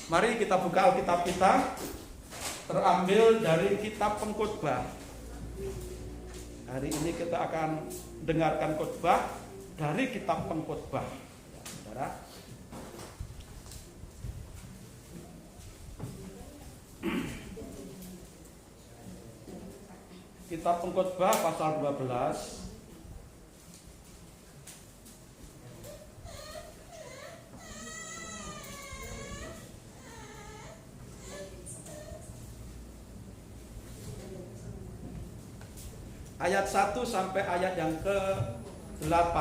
Mari kita buka Alkitab kita, terambil dari kitab Pengkhotbah. Hari ini kita akan dengarkan khotbah dari kitab Pengkhotbah. Ya, saudara. Kitab Pengkhotbah pasal 12. Ayat 1 sampai ayat yang ke-8.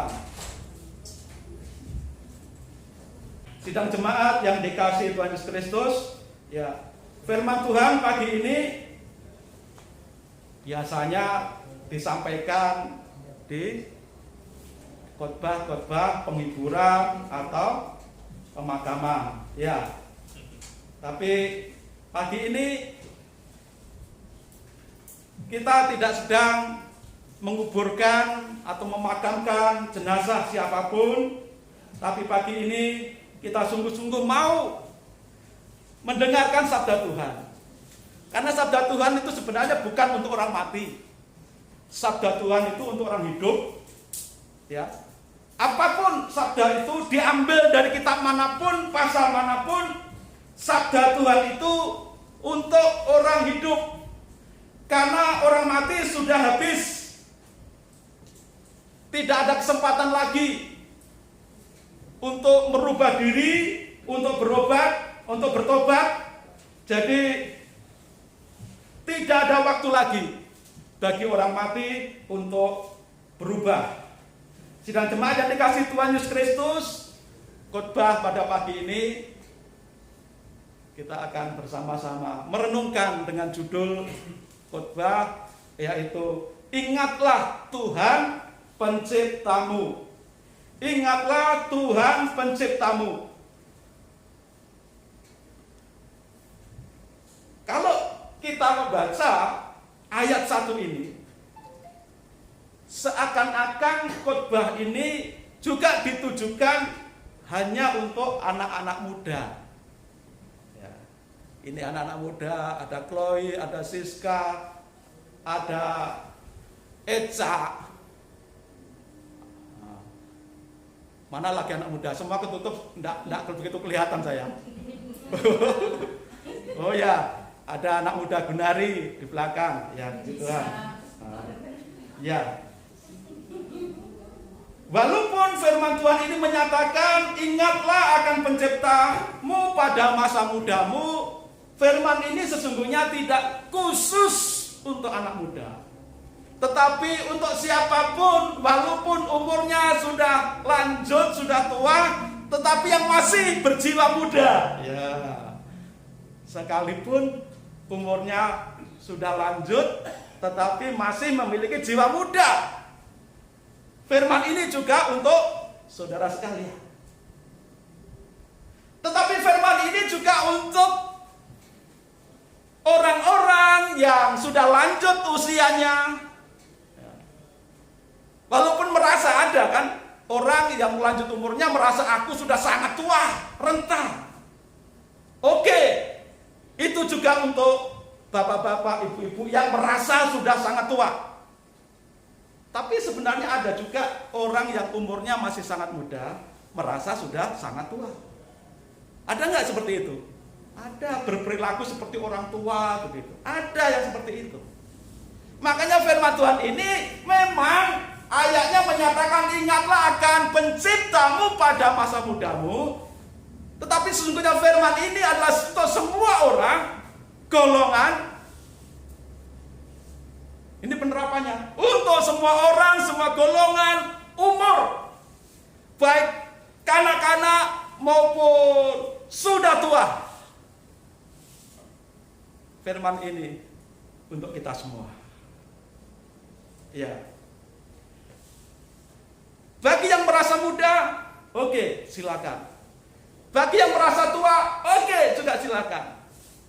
Sidang jemaat yang dikasihi Tuhan Yesus Kristus, ya, firman Tuhan pagi ini biasanya disampaikan di khotbah-khotbah penghiburan atau pemakaman, ya. Tapi pagi ini kita tidak sedang menguburkan atau memakamkan jenazah siapapun, tapi pagi ini kita sungguh-sungguh mau mendengarkan sabda Tuhan. Karena sabda Tuhan itu sebenarnya bukan untuk orang mati. Sabda Tuhan itu untuk orang hidup. Ya. Apapun sabda itu diambil dari kitab manapun, pasal manapun, sabda Tuhan itu untuk orang hidup. Karena orang mati sudah habis. Tidak ada kesempatan lagi untuk merubah diri, untuk berobat, untuk bertobat. Jadi tidak ada waktu lagi bagi orang mati untuk berubah. Sidang jemaat yang dikasihi Tuhan Yesus Kristus, khotbah pada pagi ini kita akan bersama-sama merenungkan dengan judul khotbah, yaitu ingatlah Tuhan penciptamu. Ingatlah Tuhan penciptamu. Kalau kita membaca ayat 1 ini, seakan-akan khotbah ini juga ditujukan hanya untuk anak-anak muda. Ya. Ini anak-anak muda, ada Chloe, ada Siska, ada Eca. Mana lagi anak muda? Semua ketutup, enggak begitu kelihatan saya. Oh ya, ada anak muda Gunari di belakang, ya gitu kan. Ya. Walaupun firman Tuhan ini menyatakan ingatlah akan penciptamu pada masa mudamu, firman ini sesungguhnya tidak khusus untuk anak muda. Tetapi untuk siapapun, walaupun umurnya sudah lanjut, sudah tua, tetapi yang masih berjiwa muda. Ya. Sekalipun umurnya sudah lanjut, tetapi masih memiliki jiwa muda. Firman ini juga untuk saudara sekalian. Tetapi firman ini juga untuk orang-orang yang sudah lanjut usianya. Walaupun merasa ada kan orang yang lanjut umurnya merasa aku sudah sangat tua, renta. Oke, itu juga untuk bapak-bapak, ibu-ibu yang merasa sudah sangat tua. Tapi sebenarnya ada juga orang yang umurnya masih sangat muda, merasa sudah sangat tua. Ada nggak seperti itu? Ada, berperilaku seperti orang tua begitu. Ada yang seperti itu. Makanya firman Tuhan ini memang ayatnya menyatakan ingatlah akan penciptamu pada masa mudamu. Tetapi sesungguhnya firman ini adalah untuk semua orang, golongan. Ini penerapannya untuk semua orang, semua golongan, umur, baik kanak-kanak maupun sudah tua. Firman ini untuk kita semua. Ya. Bagi yang merasa muda, oke, silakan. Bagi yang merasa tua, oke, juga silakan.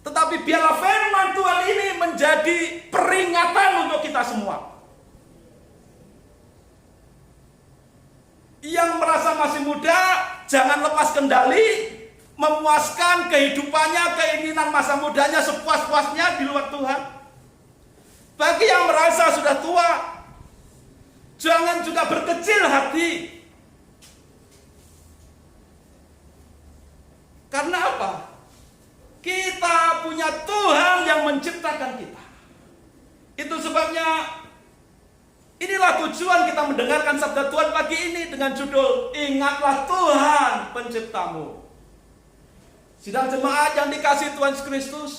Tetapi biarlah firman Tuhan ini menjadi peringatan untuk kita semua. Yang merasa masih muda, jangan lepas kendali, memuaskan kehidupannya, keinginan masa mudanya sepuas-puasnya di luar Tuhan. Bagi yang merasa sudah tua, jangan juga berkecil hati. Karena apa? Kita punya Tuhan yang menciptakan kita. Itu sebabnya inilah tujuan kita mendengarkan sabda Tuhan pagi ini dengan judul Ingatlah Tuhan Penciptamu. Sidang jemaat yang dikasihi Tuhan Yesus Kristus,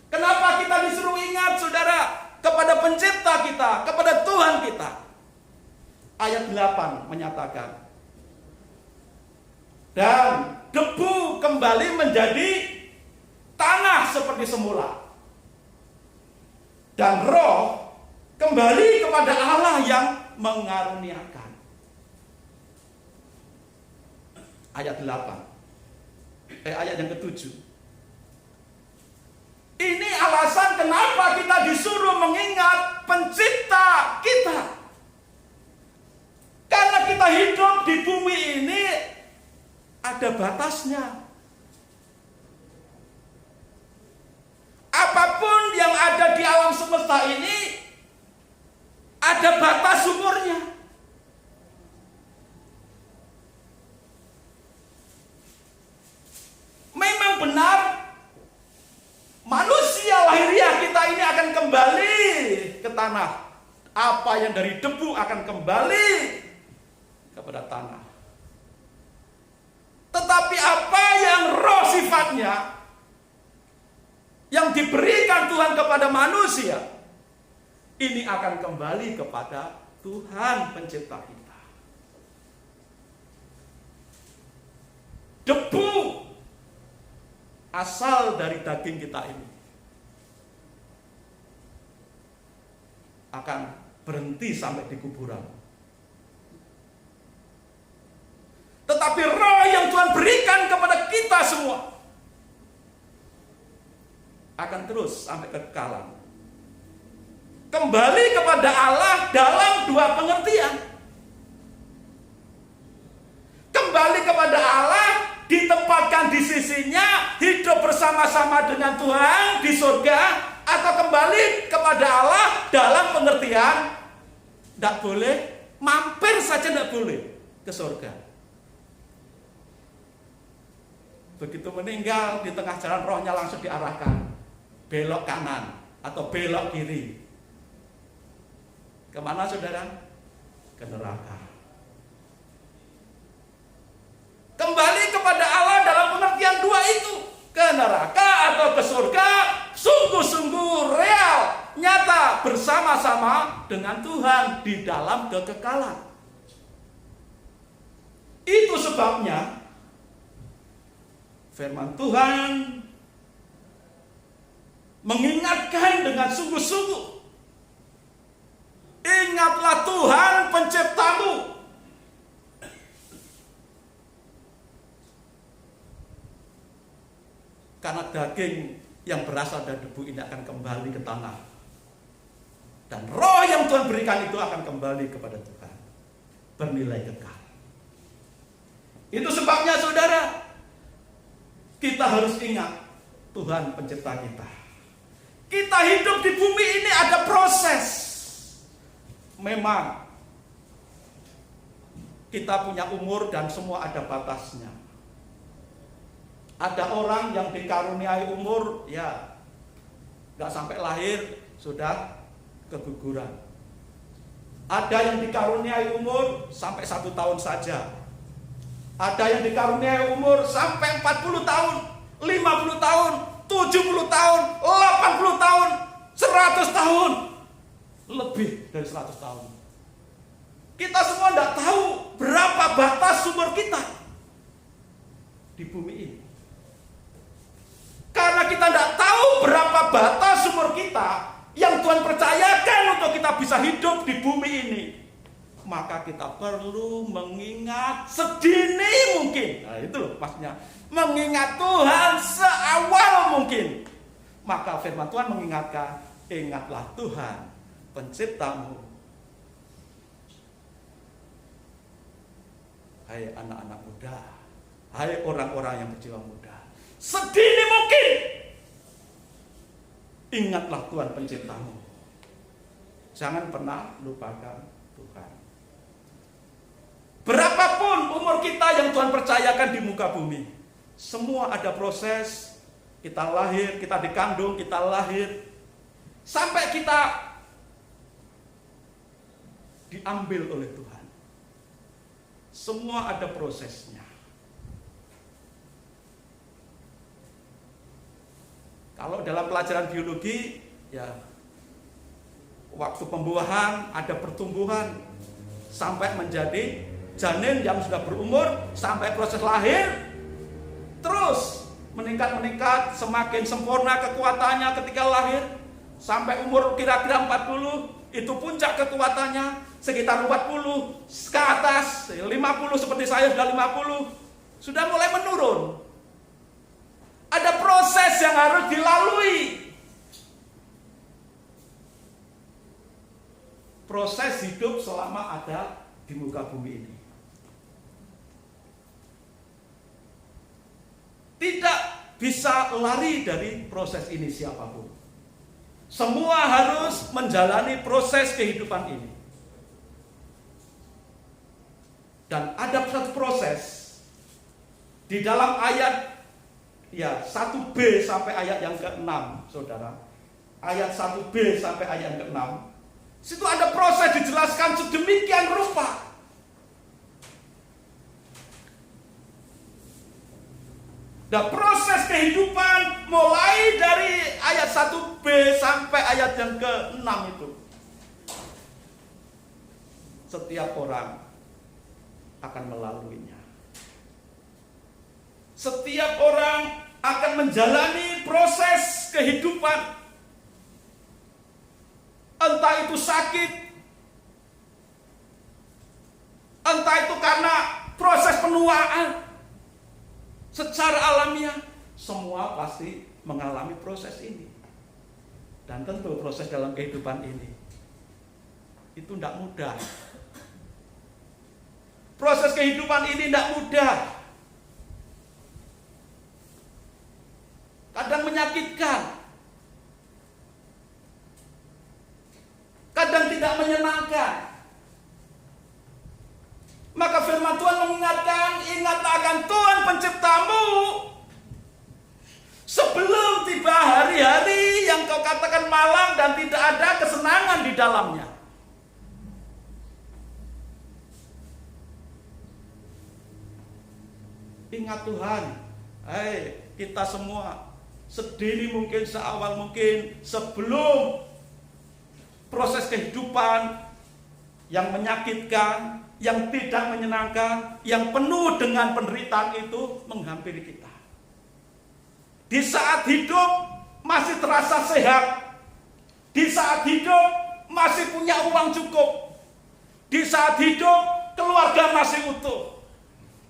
kenapa kita disuruh ingat, saudara, kepada pencipta kita, kepada Tuhan kita? Ayat 8 menyatakan, dan debu kembali menjadi tanah seperti semula, dan roh kembali kepada Allah yang mengaruniakan. Ayat 8. Ayat yang ke-7. Ini alasan kenapa kita disuruh mengingat pencipta kita. Karena kita hidup di bumi ini ada batasnya. Apapun yang ada di alam semesta ini ada batas umurnya. Memang benar manusia lahiriah kita ini akan kembali ke tanah. Apa yang dari debu akan kembali kepada tanah. Tetapi apa yang roh sifatnya yang diberikan Tuhan kepada manusia, ini akan kembali kepada Tuhan pencipta kita. Debu asal dari daging kita ini akan berhenti sampai di kuburan. Tetapi roh yang Tuhan berikan kepada kita semua akan terus sampai kekekalan. Kembali kepada Allah dalam dua pengertian. Kembali kepada Allah, ditempatkan di sisinya, hidup bersama-sama dengan Tuhan di surga, atau kembali kepada Allah dalam pengertian tidak boleh, mampir saja tidak boleh ke surga. Begitu meninggal di tengah jalan rohnya langsung diarahkan belok kanan atau belok kiri. Kemana saudara? Ke neraka. Kembali kepada Allah dalam pengertian dua itu, ke neraka atau ke surga, sungguh-sungguh real, nyata, bersama-sama dengan Tuhan di dalam kekekalan. Itu sebabnya firman Tuhan mengingatkan dengan sungguh-sungguh, ingatlah Tuhan penciptamu. Karena daging yang berasal dari debu ini akan kembali ke tanah. Dan roh yang Tuhan berikan itu akan kembali kepada Tuhan, bernilai kekal. Itu sebabnya saudara, kita harus ingat Tuhan pencipta kita. Kita hidup di bumi ini ada proses. Memang kita punya umur dan semua ada batasnya. Ada orang yang dikaruniai umur, ya gak sampai lahir sudah keguguran. Ada yang dikaruniai umur sampai 1 tahun saja. Ada yang dikaruniai umur sampai 40 tahun, 50 tahun, 70 tahun, 80 tahun, 100 tahun. Lebih dari 100 tahun. Kita semua tidak tahu berapa batas umur kita di bumi ini. Karena kita tidak tahu berapa batas umur kita yang Tuhan percayakan untuk kita bisa hidup di bumi ini, maka kita perlu mengingat sedini mungkin. Nah, itu loh maksudnya, mengingat Tuhan seawal mungkin. Maka firman Tuhan mengingatkan, ingatlah Tuhan penciptamu. Hai anak-anak muda, hai orang-orang yang berjiwa muda, sedini mungkin ingatlah Tuhan penciptamu. Jangan pernah lupakan Tuhan. Berapapun umur kita yang Tuhan percayakan di muka bumi, semua ada proses. Kita lahir, kita dikandung, kita lahir, sampai kita diambil oleh Tuhan. Semua ada prosesnya. Kalau dalam pelajaran biologi, ya waktu pembuahan ada pertumbuhan sampai menjadi janin yang sudah berumur, sampai proses lahir, terus meningkat, semakin sempurna kekuatannya ketika lahir, sampai umur kira-kira 40, itu puncak kekuatannya, sekitar 40 ke atas, 50 seperti saya sudah 50, sudah mulai menurun. Ada proses yang harus dilalui. Proses hidup selama ada di muka bumi ini. Tidak bisa lari dari proses ini siapapun. Semua harus menjalani proses kehidupan ini. Dan ada satu proses di dalam ayat 1b sampai ayat yang ke-6, saudara. Ayat 1b sampai ayat yang ke-6. Situ ada proses dijelaskan sedemikian rupa. Dan proses kehidupan mulai dari ayat 1b sampai ayat yang ke-6 itu. Setiap orang akan melaluinya. Setiap orang akan menjalani proses kehidupan. Entah itu sakit, entah itu karena proses penuaan. Secara alamiah, semua pasti mengalami proses ini. Dan tentu proses dalam kehidupan ini itu tidak mudah. Proses kehidupan ini tidak mudah. Kadang menyakitkan, kadang tidak menyenangkan. Maka firman Tuhan mengingatkan, ingatlah akan Tuhan penciptamu sebelum tiba hari-hari yang kau katakan malang dan tidak ada kesenangan di dalamnya. Ingat Tuhan, kita semua sedini mungkin, seawal mungkin, sebelum proses kehidupan yang menyakitkan, yang tidak menyenangkan, yang penuh dengan penderitaan itu menghampiri kita. Di saat hidup masih terasa sehat, di saat hidup masih punya uang cukup, di saat hidup keluarga masih utuh,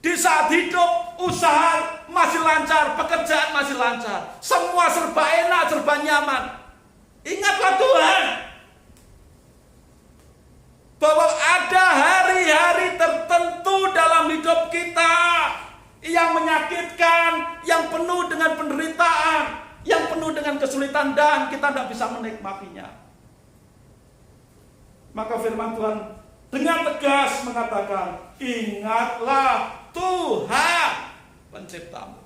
di saat hidup usaha masih lancar, pekerjaan masih lancar, semua serba enak, serba nyaman. Ingatlah Tuhan bahwa ada hari-hari tertentu dalam hidup kita yang menyakitkan, yang penuh dengan penderitaan, yang penuh dengan kesulitan, dan kita tidak bisa menikmatinya. Maka firman Tuhan dengan tegas mengatakan, ingatlah Tuhan penciptamu.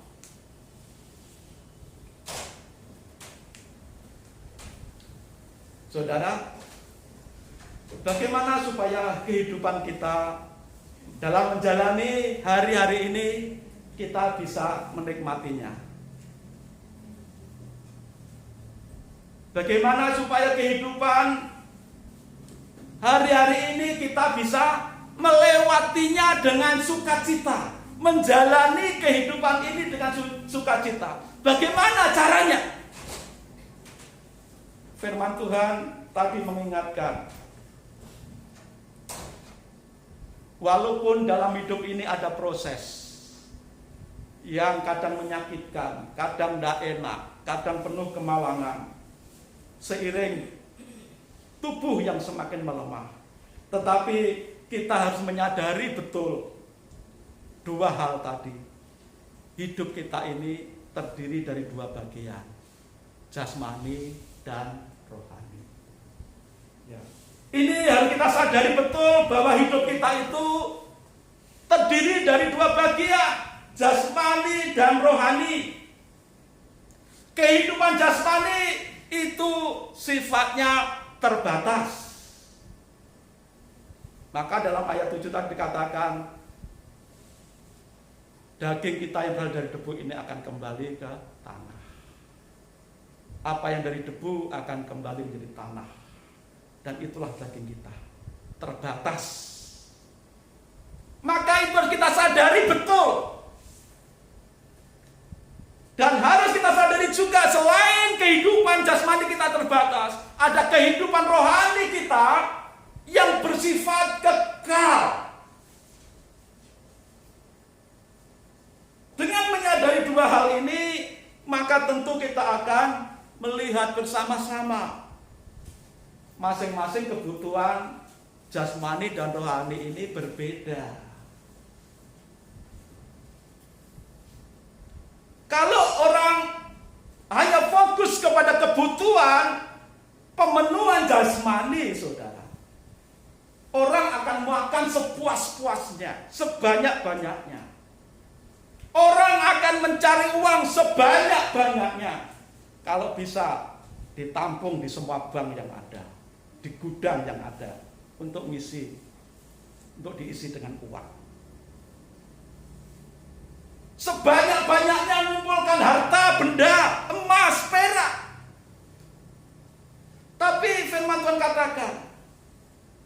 Saudara, bagaimana supaya kehidupan kita dalam menjalani hari-hari ini kita bisa menikmatinya? Bagaimana supaya kehidupan hari-hari ini kita bisa melewatinya dengan sukacita, menjalani kehidupan ini dengan sukacita? Bagaimana caranya? Firman Tuhan tadi mengingatkan, walaupun dalam hidup ini ada proses yang kadang menyakitkan, kadang tidak enak, kadang penuh kemalangan, seiring tubuh yang semakin melemah, tetapi kita harus menyadari betul dua hal tadi. Hidup kita ini terdiri dari dua bagian, jasmani dan rohani. Ya. Ini harus kita sadari betul bahwa hidup kita itu terdiri dari dua bagian, jasmani dan rohani. Kehidupan jasmani itu sifatnya terbatas. Maka dalam ayat 7 tadi dikatakan, daging kita yang berasal dari debu ini akan kembali ke tanah. Apa yang dari debu akan kembali menjadi tanah. Dan itulah daging kita, terbatas. Maka itu harus kita sadari betul. Dan harus kita sadari juga, selain kehidupan jasmani kita terbatas, ada kehidupan rohani kita yang bersifat kekal. Dengan menyadari dua hal ini, maka tentu kita akan melihat bersama-sama masing-masing kebutuhan jasmani dan rohani ini berbeda. Kalau orang hanya fokus kepada kebutuhan pemenuhan jasmani, saudara, orang akan makan sepuas-puasnya, sebanyak-banyaknya. Orang akan mencari uang sebanyak-banyaknya. Kalau bisa ditampung di semua bank yang ada, di gudang yang ada, untuk diisi dengan uang. Sebanyak-banyaknya mengumpulkan harta, benda, emas, perak. Tapi firman Tuhan katakan,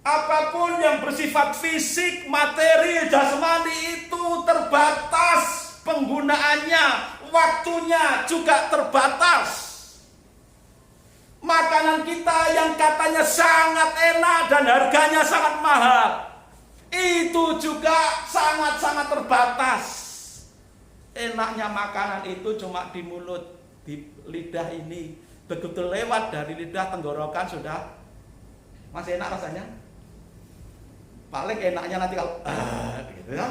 apapun yang bersifat fisik, materi, jasmani itu terbatas penggunaannya, waktunya juga terbatas. Makanan kita yang katanya sangat enak dan harganya sangat mahal, itu juga sangat-sangat terbatas. Enaknya makanan itu cuma di mulut, di lidah ini. Begitu lewat dari lidah tenggorokan sudah masih enak rasanya. Paling enaknya nanti kalau gitu ya.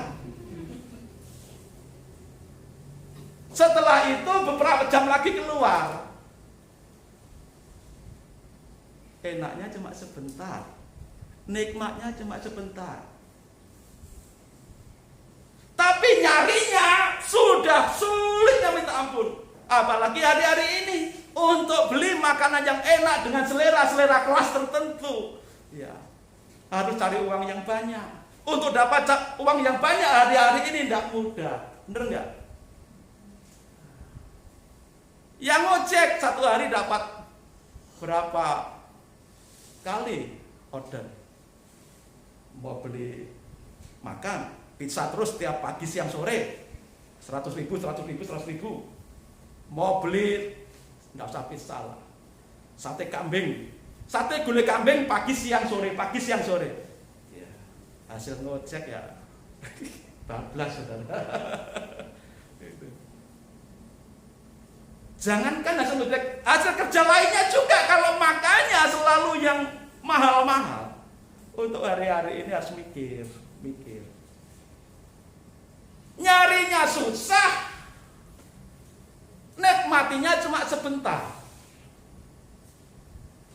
Setelah itu beberapa jam lagi keluar. Enaknya cuma sebentar. Nikmatnya cuma sebentar. Tapi nyarinya sudah sulitnya minta ampun. Apalagi hari-hari ini untuk beli makanan yang enak dengan selera kelas tertentu. Ya, harus cari uang yang banyak. Untuk dapat uang yang banyak hari-hari ini tidak mudah. Bener nggak? Yang ngojek satu hari dapat berapa kali order? Mau beli makan pizza terus tiap pagi siang sore 100.000. Mau beli nggak usah pizza lah, sate kambing, sate gulai kambing pagi siang sore ya, hasil ngojek ya bablas, saudara. Jangankan hasil ngojek, hasil kerja lainnya juga kalau makannya selalu yang mahal-mahal. Untuk hari-hari ini harus mikir. Nyarinya susah, nikmatinya cuma sebentar.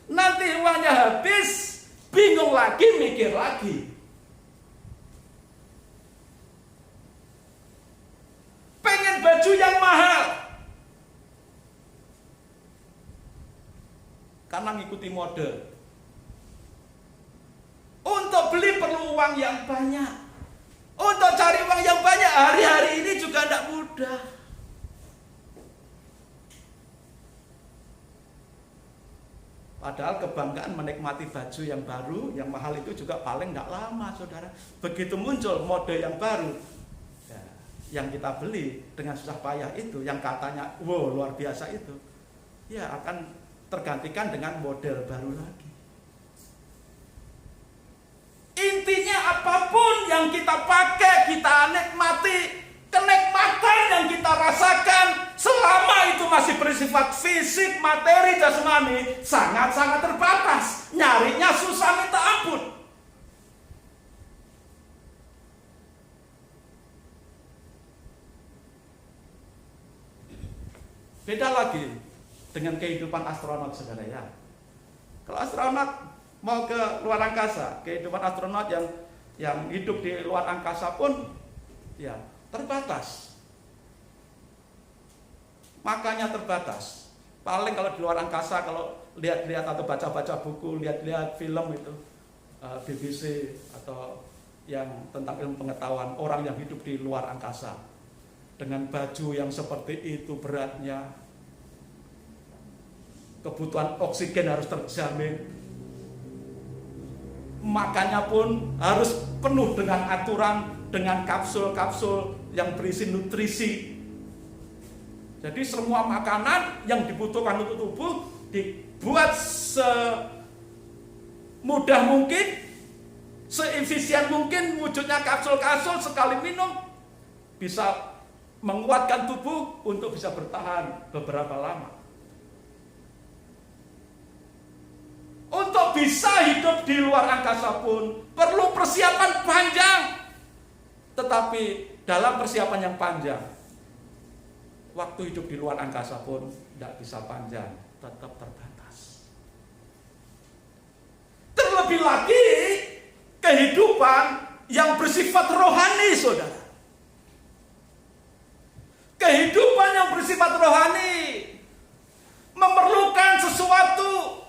Nanti uangnya habis, bingung lagi, mikir lagi. Pengen baju yang mahal, karena ngikuti mode. Untuk beli perlu uang yang banyak. Untuk cari uang yang banyak hari-hari ini juga tidak mudah. Padahal kebanggaan menikmati baju yang baru, yang mahal itu juga paling tidak lama, saudara. Begitu muncul mode yang baru, ya, yang kita beli dengan susah payah itu, yang katanya wow luar biasa itu, ya akan tergantikan dengan model baru lagi. Intinya apapun yang kita pakai, kita nikmati, kenikmatan yang kita rasakan selama itu masih bersifat fisik, materi, jasmani, sangat-sangat terbatas. Nyarinya susah minta ampun. Beda lagi dengan kehidupan astronot, saudara ya. Kalau astronot mau ke luar angkasa, kehidupan astronot yang hidup di luar angkasa pun ya terbatas. Makanya terbatas. Paling kalau di luar angkasa, kalau lihat-lihat atau baca-baca buku, lihat-lihat film itu BBC atau yang tentang ilmu pengetahuan orang yang hidup di luar angkasa dengan baju yang seperti itu beratnya, kebutuhan oksigen harus terjamin, makannya pun harus penuh dengan aturan, dengan kapsul-kapsul yang berisi nutrisi. Jadi semua makanan yang dibutuhkan untuk tubuh dibuat semudah mungkin, seefisien mungkin, wujudnya kapsul-kapsul, sekali minum bisa menguatkan tubuh untuk bisa bertahan beberapa lama. Untuk bisa hidup di luar angkasa pun perlu persiapan panjang. Tetapi dalam persiapan yang panjang, waktu hidup di luar angkasa pun tidak bisa panjang, tetap terbatas. Terlebih lagi kehidupan yang bersifat rohani, saudara. Kehidupan yang bersifat rohani memerlukan sesuatu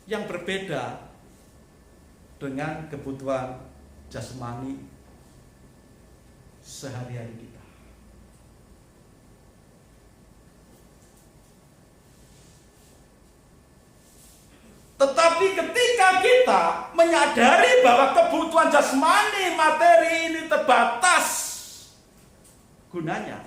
yang berbeda dengan kebutuhan jasmani sehari-hari kita. Tetapi ketika kita menyadari bahwa kebutuhan jasmani materi ini terbatas gunanya,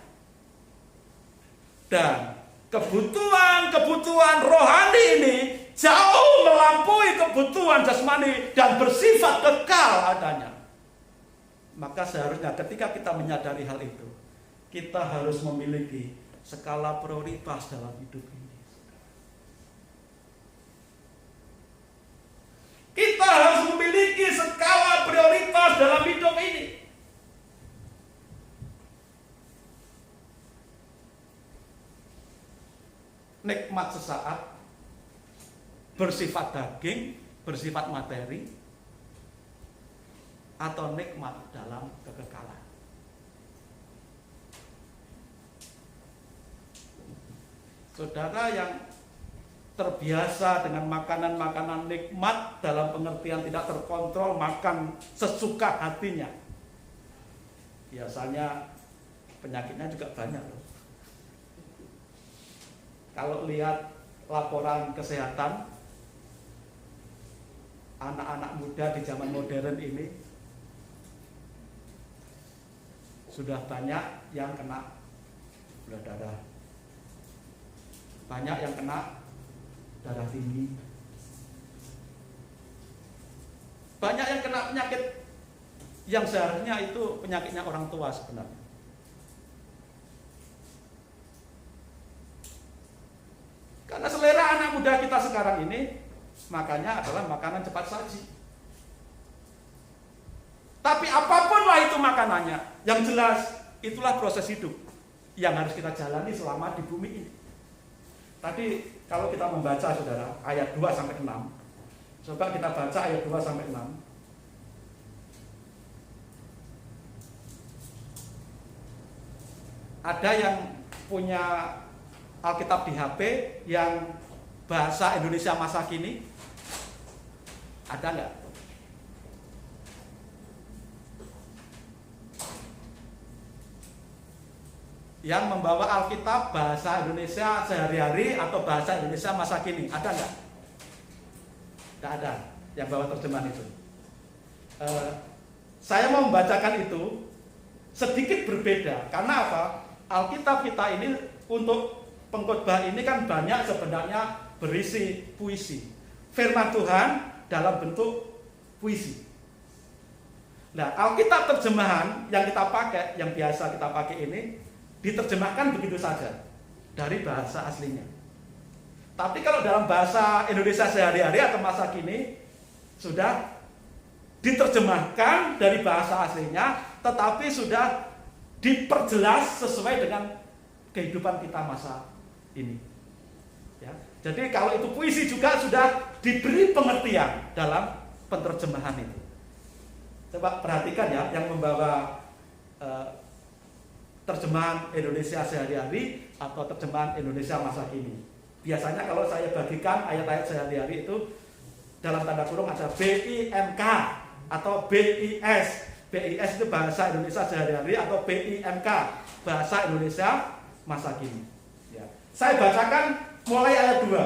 dan kebutuhan rohani ini jauh melampaui kebutuhan jasmani dan bersifat kekal adanya, maka seharusnya ketika kita menyadari hal itu, kita harus memiliki skala prioritas dalam hidup ini. Kita harus memiliki skala prioritas dalam hidup ini. Nikmat sesaat, bersifat daging, bersifat materi, atau nikmat dalam kekekalan. Saudara yang terbiasa dengan makanan-makanan nikmat dalam pengertian tidak terkontrol, makan sesuka hatinya, biasanya penyakitnya juga banyak loh. Kalau lihat laporan kesehatan anak-anak muda di zaman modern ini, sudah banyak yang kena gula darah, banyak yang kena darah tinggi, banyak yang kena penyakit yang seharusnya itu penyakitnya orang tua sebenarnya. Karena selera anak muda kita sekarang ini makanya adalah makanan cepat saji. Tapi apapun lah itu makanannya, yang jelas itulah proses hidup yang harus kita jalani selama di bumi ini. Tadi kalau kita membaca, saudara, ayat 2 sampai 6. Coba kita baca ayat 2 sampai 6. Ada yang punya Alkitab di HP yang bahasa Indonesia masa kini? Ada enggak? Yang membawa Alkitab bahasa Indonesia sehari-hari atau bahasa Indonesia masa kini, ada enggak? Enggak ada yang bawa terjemahan itu. Saya mau membacakan itu sedikit berbeda. Karena apa? Alkitab kita ini untuk pengkhotbah ini kan banyak sebenarnya berisi puisi. Firman Tuhan dalam bentuk puisi. Nah, Alkitab terjemahan yang kita pakai, yang biasa kita pakai ini, diterjemahkan begitu saja dari bahasa aslinya. Tapi kalau dalam bahasa Indonesia sehari-hari atau masa kini, sudah diterjemahkan dari bahasa aslinya, tetapi sudah diperjelas sesuai dengan kehidupan kita masa ini. Ya. Jadi kalau itu puisi juga sudah diberi pengertian dalam penerjemahan itu. Coba perhatikan ya, yang membawa terjemahan Indonesia sehari-hari atau terjemahan Indonesia masa kini. Biasanya kalau saya bagikan ayat-ayat sehari-hari itu dalam tanda kurung ada BIMK atau BIS. BIS itu bahasa Indonesia sehari-hari atau BIMK bahasa Indonesia masa kini. Ya. Saya bacakan mulai ayat 2.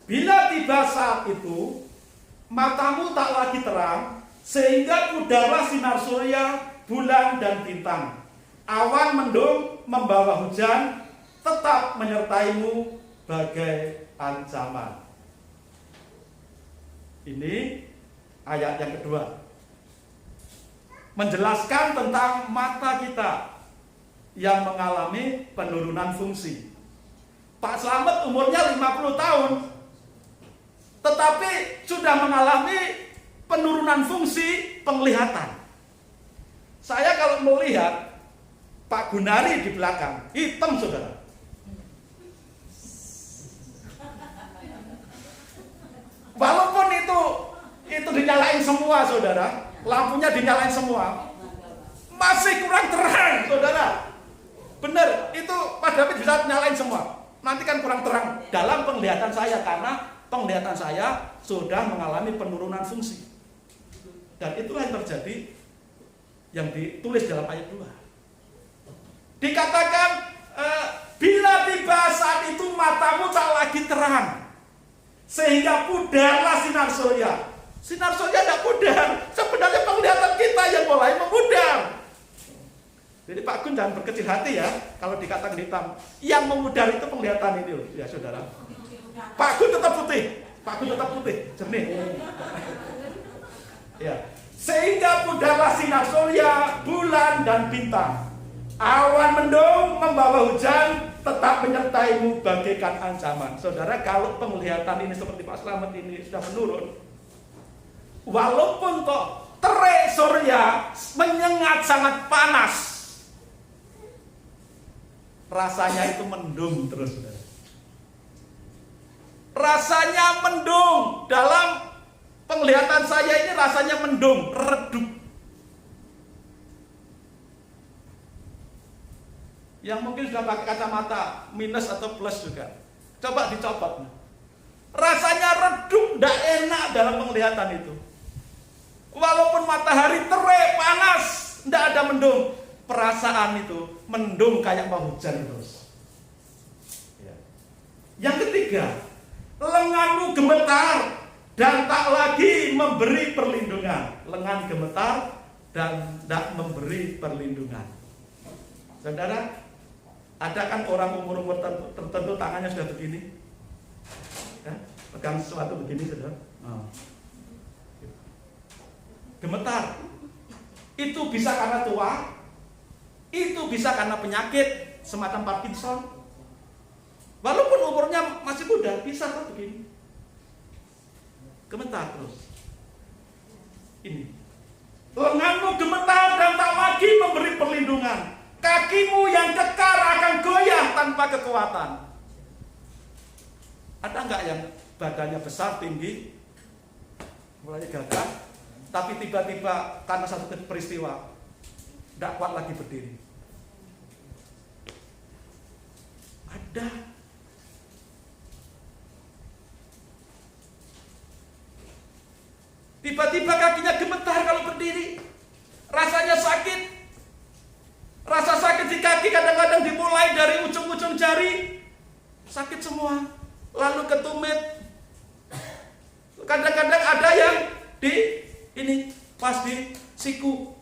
Bila tiba saat itu, matamu tak lagi terang, sehingga pudarlah sinar surya, bulan dan bintang. Awan mendung membawa hujan, tetap menyertaimu bagai ancaman. Ini ayat yang kedua. Menjelaskan tentang mata kita yang mengalami penurunan fungsi. Pak Slamet umurnya 50 tahun, tetapi sudah mengalami penurunan fungsi penglihatan. Saya kalau melihat Pak Gunari di belakang, hitam saudara. Walaupun itu dinyalain semua saudara, lampunya dinyalain semua, masih kurang terang saudara. Benar, itu Pak David bisa nyalain semua, nanti kan kurang terang dalam penglihatan saya, karena penglihatan saya sudah mengalami penurunan fungsi. Dan itulah yang terjadi, yang ditulis dalam ayat 2. Dikatakan bila tiba saat itu matamu tak lagi terang, sehingga pudarlah sinar surya. Sinar surya tidak pudar, sebenarnya penglihatan kita yang mulai memudar. Jadi Pak Gun jangan berkecil hati ya kalau dikatakan hitam. Yang memudar itu penglihatan ini loh, ya saudara. Pak Gun tetap putih, Pak Gun tetap putih, jernih. Ya. Sehingga pudarlah sinar surya, bulan dan bintang. Awan mendung membawa hujan, tetap menyertaimu bagaikan ancaman. Saudara, kalau penglihatan ini seperti Pak Slamet ini sudah menurun, walaupun kok terik surya menyengat sangat panas, rasanya itu mendung terus, saudara. Rasanya mendung, dalam penglihatan saya ini rasanya mendung, redup. Yang mungkin sudah pakai kacamata minus atau plus juga, coba dicopot. Rasanya redup, tidak enak dalam penglihatan itu. Walaupun matahari terik, panas, tidak ada mendung, perasaan itu mendung kayak mau hujan terus. Ya. Yang ketiga, lenganmu gemetar dan tak lagi memberi perlindungan. Lengan gemetar dan tak memberi perlindungan. Saudara, ada kan orang umur tertentu tangannya sudah begini, ya, pegang sesuatu begini, saudara. Gemetar. Itu bisa karena tua, itu bisa karena penyakit semacam Parkinson. Walaupun umurnya masih muda, bisa kok begini. Gemetar terus. Ini. Lenganmu gemetar dan tak lagi memberi perlindungan. Kakimu yang kekar akan goyah tanpa kekuatan. Ada enggak yang badannya besar, tinggi, mulai gagah, tapi tiba-tiba karena satu peristiwa tidak kuat lagi berdiri? Ada. Tiba-tiba kakinya gemetar kalau berdiri, rasanya sakit. Rasa sakit di kaki kadang-kadang dimulai dari ujung-ujung jari, sakit semua, lalu ke tumit. Kadang-kadang ada yang di pas di siku,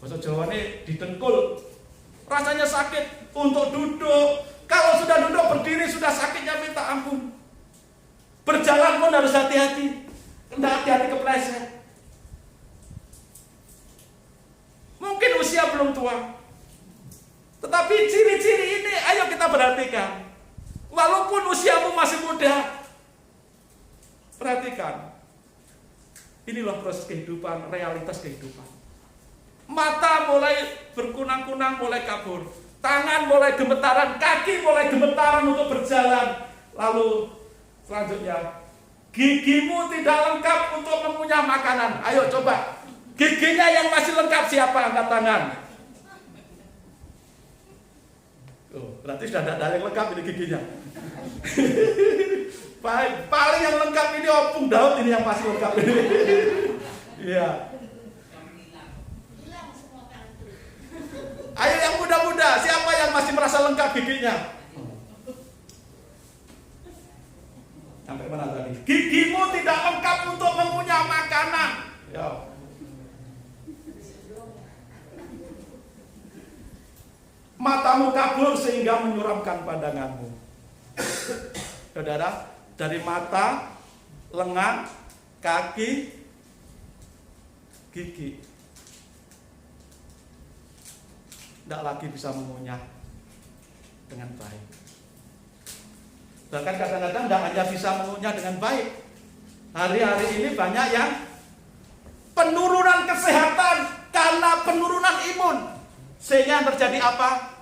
bahasa Jawa ini di dengkul, rasanya sakit untuk duduk. Kalau sudah duduk, berdiri sudah sakitnya minta ampun. Berjalan pun harus hati-hati, tidak hati-hati kepleset. Mungkin usia belum tua, tetapi ciri-ciri ini ayo kita perhatikan. Walaupun usiamu masih muda, perhatikan. Ini loh proses kehidupan, realitas kehidupan. Mata mulai berkunang-kunang, mulai kabur. Tangan mulai gemetaran, kaki mulai gemetaran untuk berjalan. Lalu selanjutnya, gigimu tidak lengkap untuk mengunyah makanan. Ayo coba, giginya yang masih lengkap siapa? Angkat tangan. Oh, berarti sudah ada yang lengkap ini giginya. Paling yang lengkap ini opung Daud ini yang masih lengkap ini. Iya. Ayo yang muda-muda, siapa yang masih merasa lengkap giginya? Sampai mana tadi? Gigimu tidak lengkap untuk mengunyah makanan. Ya. Matamu kabur sehingga menyuramkan pandanganmu. Saudara, dari mata, lengan, kaki, gigi, tidak lagi bisa mengunyah dengan baik. Bahkan kadang-kadang tidak hanya bisa mengunyah dengan baik. Hari-hari ini banyak yang penurunan kesehatan karena penurunan imun. Sehingga yang terjadi apa?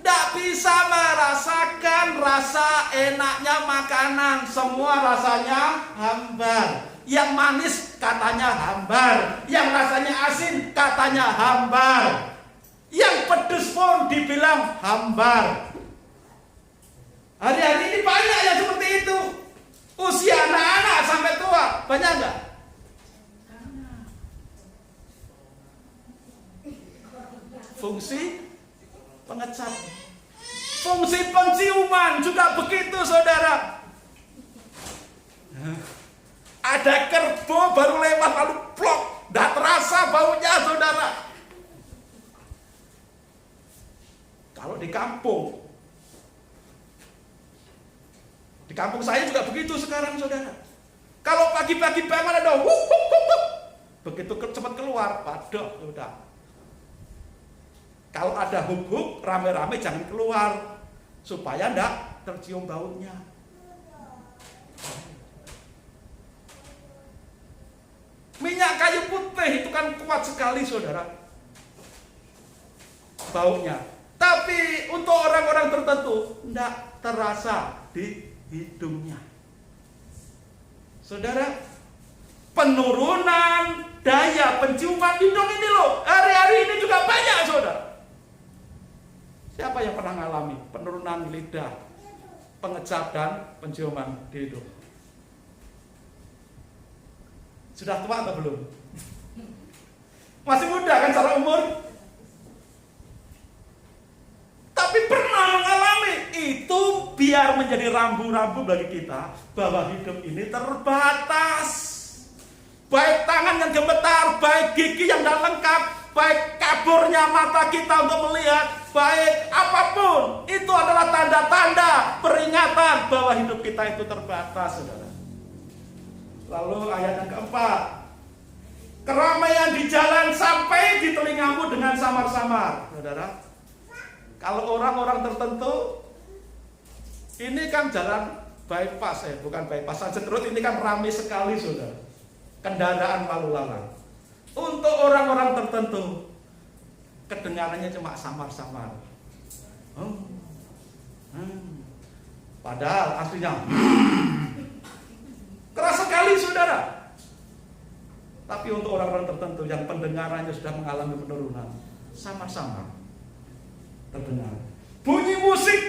Tidak bisa merasakan rasa enaknya makanan. Semua rasanya hambar. Yang manis katanya hambar. Yang rasanya asin katanya hambar. Yang pedes pun dibilang hambar. Hari-hari ini banyak yang seperti itu. Usia anak-anak sampai tua. Banyak enggak? Fungsi pengecat, fungsi penciuman juga begitu, saudara. Ada kerbau baru lewat lalu plok, tidak terasa baunya, saudara. Kalau di kampung saya juga begitu sekarang, saudara. Kalau pagi-pagi bangun ada begitu cepat keluar, padah, sudah. Kalau ada huk-huk, rame-rame jangan keluar supaya enggak tercium baunya. Minyak kayu putih itu kan kuat sekali, saudara, baunya. Tapi untuk orang-orang tertentu enggak terasa di hidungnya. Saudara, penurunan daya penciuman hidung ini loh, hari-hari ini juga banyak, saudara. Siapa yang pernah mengalami penurunan lidah, pengecat dan penciuman di hidung? Sudah tua atau belum? Masih muda kan secara umur? Tapi pernah mengalami itu, biar menjadi rambu-rambu bagi kita bahwa hidup ini terbatas. Baik tangan yang gemetar, baik gigi yang tidak lengkap, baik kaburnya mata kita untuk melihat, baik apapun, itu adalah tanda-tanda peringatan bahwa hidup kita itu terbatas, saudara. Lalu ayat yang keempat, keramaian di jalan sampai di telingamu dengan samar-samar, saudara. Kalau orang-orang tertentu, ini kan jalan bypass, bukan bypass, Sanjeng ini kan ramai sekali, saudara. Kendaraan lalu lalang. Untuk orang-orang tertentu, kedengarannya cuma samar-samar. Padahal aslinya keras sekali, saudara. Tapi untuk orang-orang tertentu yang pendengarannya sudah mengalami penurunan, samar-samar terdengar. Bunyi musik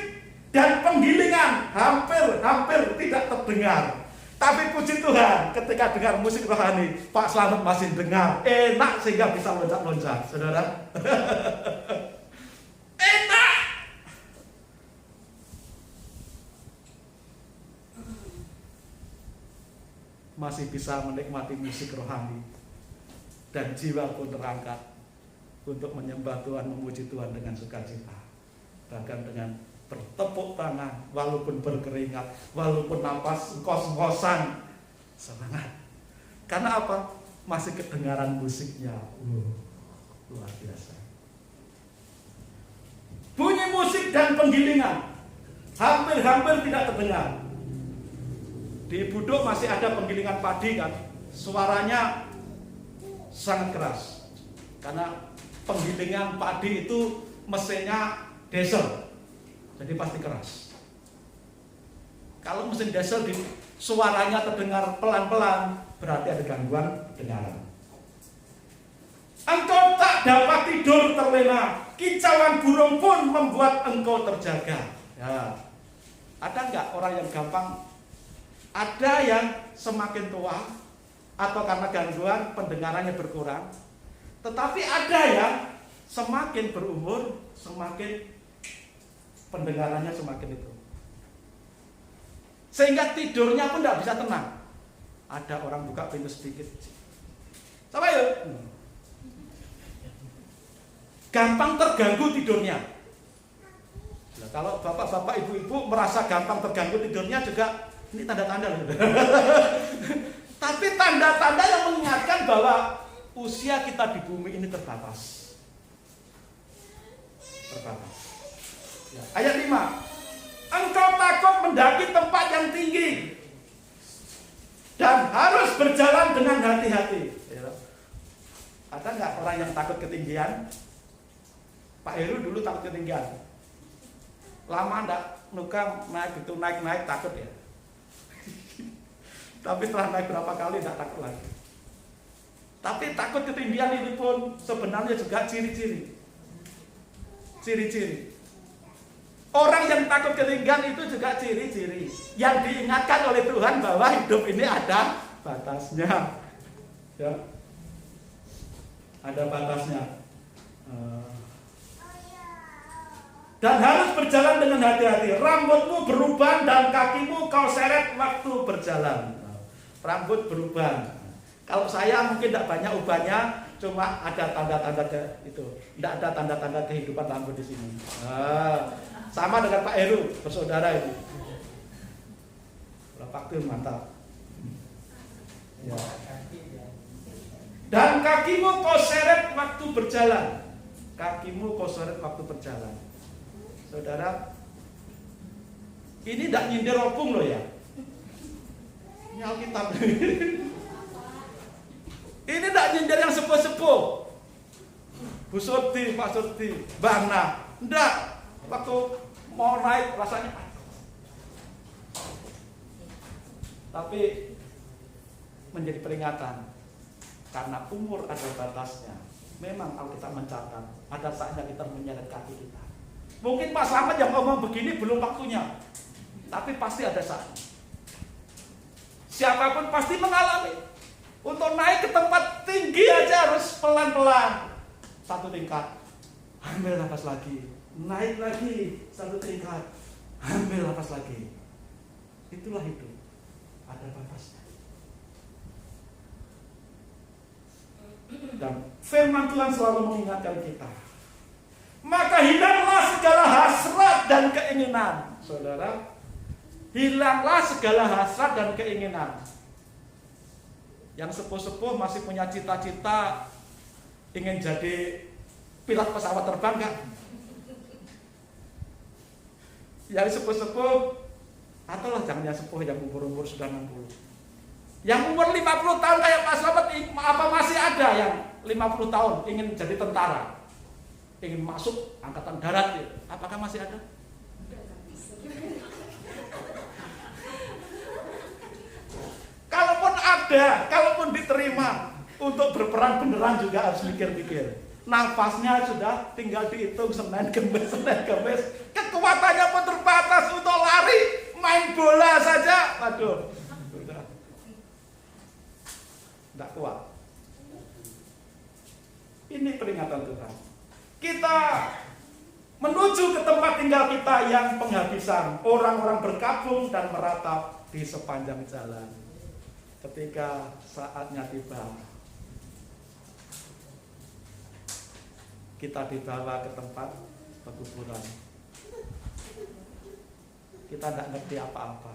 dan penggilingan hampir tidak terdengar. Tapi puji Tuhan, ketika dengar musik rohani, Pak Slamet masih dengar, enak sehingga bisa loncat-loncat, saudara. Enak. Masih bisa menikmati musik rohani, dan jiwa pun terangkat untuk menyembah Tuhan, memuji Tuhan dengan sukacita, bahkan dengan bertepuk tangan, walaupun berkeringat, walaupun napas ngos-ngosan, semangat. Karena apa? Masih kedengaran musiknya. Luar biasa. Bunyi musik dan penggilingan hampir tidak terdengar. Di Buduk masih ada penggilingan padi kan, suaranya sangat keras. Karena penggilingan padi itu mesinnya diesel, jadi pasti keras. Kalau mesin diesel suaranya terdengar pelan-pelan, berarti ada gangguan pendengaran. Engkau tak dapat tidur terlena, kicauan burung pun membuat engkau terjaga. Ya. Ada nggak orang yang gampang? Ada yang semakin tua atau karena gangguan pendengarannya berkurang. Tetapi ada yang semakin berumur, semakin pendengarannya semakin itu. Sehingga tidurnya pun tidak bisa tenang. Ada orang buka pintu sedikit. Sama yuk. Gampang terganggu tidurnya. Nah, kalau bapak-bapak, ibu-ibu merasa gampang terganggu tidurnya juga, ini tanda-tanda loh. Tapi tanda-tanda yang mengingatkan bahwa usia kita di bumi ini terbatas. Terbatas. Ya. Ayat 5. Engkau takut mendaki tempat yang tinggi dan harus berjalan dengan hati-hati. Ya. Ada nggak orang yang takut ketinggian? Pak Heru dulu takut ketinggian. Lama enggak nuka naik itu naik takut ya. Tapi setelah naik berapa kali enggak takut lagi. Tapi takut ketinggian ini pun sebenarnya juga ciri-ciri. Ciri-ciri. Orang yang takut ketinggian itu juga ciri-ciri yang diingatkan oleh Tuhan bahwa hidup ini ada batasnya. Ya. Ada batasnya. Dan harus berjalan dengan hati-hati. Rambutmu berubah dan kakimu kau seret waktu berjalan. Rambut berubah. Kalau saya mungkin tidak banyak ubahnya, cuma ada tanda-tanda itu. Tidak ada tanda-tanda kehidupan rambut di sini. Sama dengan Pak Heru, bersaudara itu. Waktu mantap. Ya. Dan kakimu kau seret waktu berjalan. Kakimu kau seret waktu berjalan. Saudara, ini tidak nyindir opung loh ya. Ini Alkitab. Ini tidak nyindir yang sepuh-sepuh. Bu Surti, Pak Surti, Bang Nah. Tidak. Waktu mau naik rasanya. Tapi menjadi peringatan. Karena umur ada batasnya. Memang Alkitab mencatat ada saatnya kita menyeret kaki kita. Mungkin Pak Slamet yang ngomong begini belum waktunya, tapi pasti ada saat. Siapapun pasti mengalami. Untuk naik ke tempat tinggi aja harus pelan-pelan. Satu tingkat, ambil nafas lagi, naik lagi satu tingkat, ambil nafas lagi. Itulah hidup, ada batasnya. Dan firman Tuhan selalu mengingatkan kita. Maka hilanglah segala hasrat dan keinginan. Saudara, hilanglah segala hasrat dan keinginan. Yang sepuh-sepuh masih punya cita-cita ingin jadi pilot pesawat terbang kan? Yang sepuh-sepuh, ataulah jangan yang sepuh yang umur-umur sudah 60. Yang umur 50 tahun kayak Pak Slamet, apa masih ada yang 50 tahun ingin jadi tentara? Ingin masuk angkatan darat ya. Apakah masih ada? Kalaupun ada, kalaupun diterima untuk berperan beneran juga harus mikir-mikir. Nafasnya sudah tinggal dihitung Senin Kemis. Kekuatannya pun terbatas untuk lari, main bola saja. Waduh, sudah tidak kuat. Ini peringatan Tuhan. Kita menuju ke tempat tinggal kita yang penghabisan. Orang-orang berkabung dan meratap di sepanjang jalan. Ketika saatnya tiba, kita dibawa ke tempat pekuburan. Kita tidak ngerti apa-apa.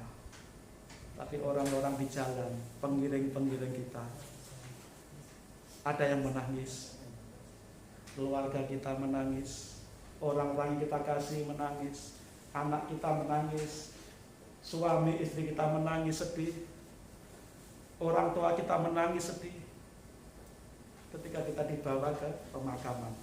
Tapi orang-orang di jalan, pengiring-pengiring kita, ada yang menangis. Keluarga kita menangis, orang-orang yang kita kasih menangis, anak kita menangis, suami istri kita menangis sedih. Orang tua kita menangis sedih ketika kita dibawa ke pemakaman.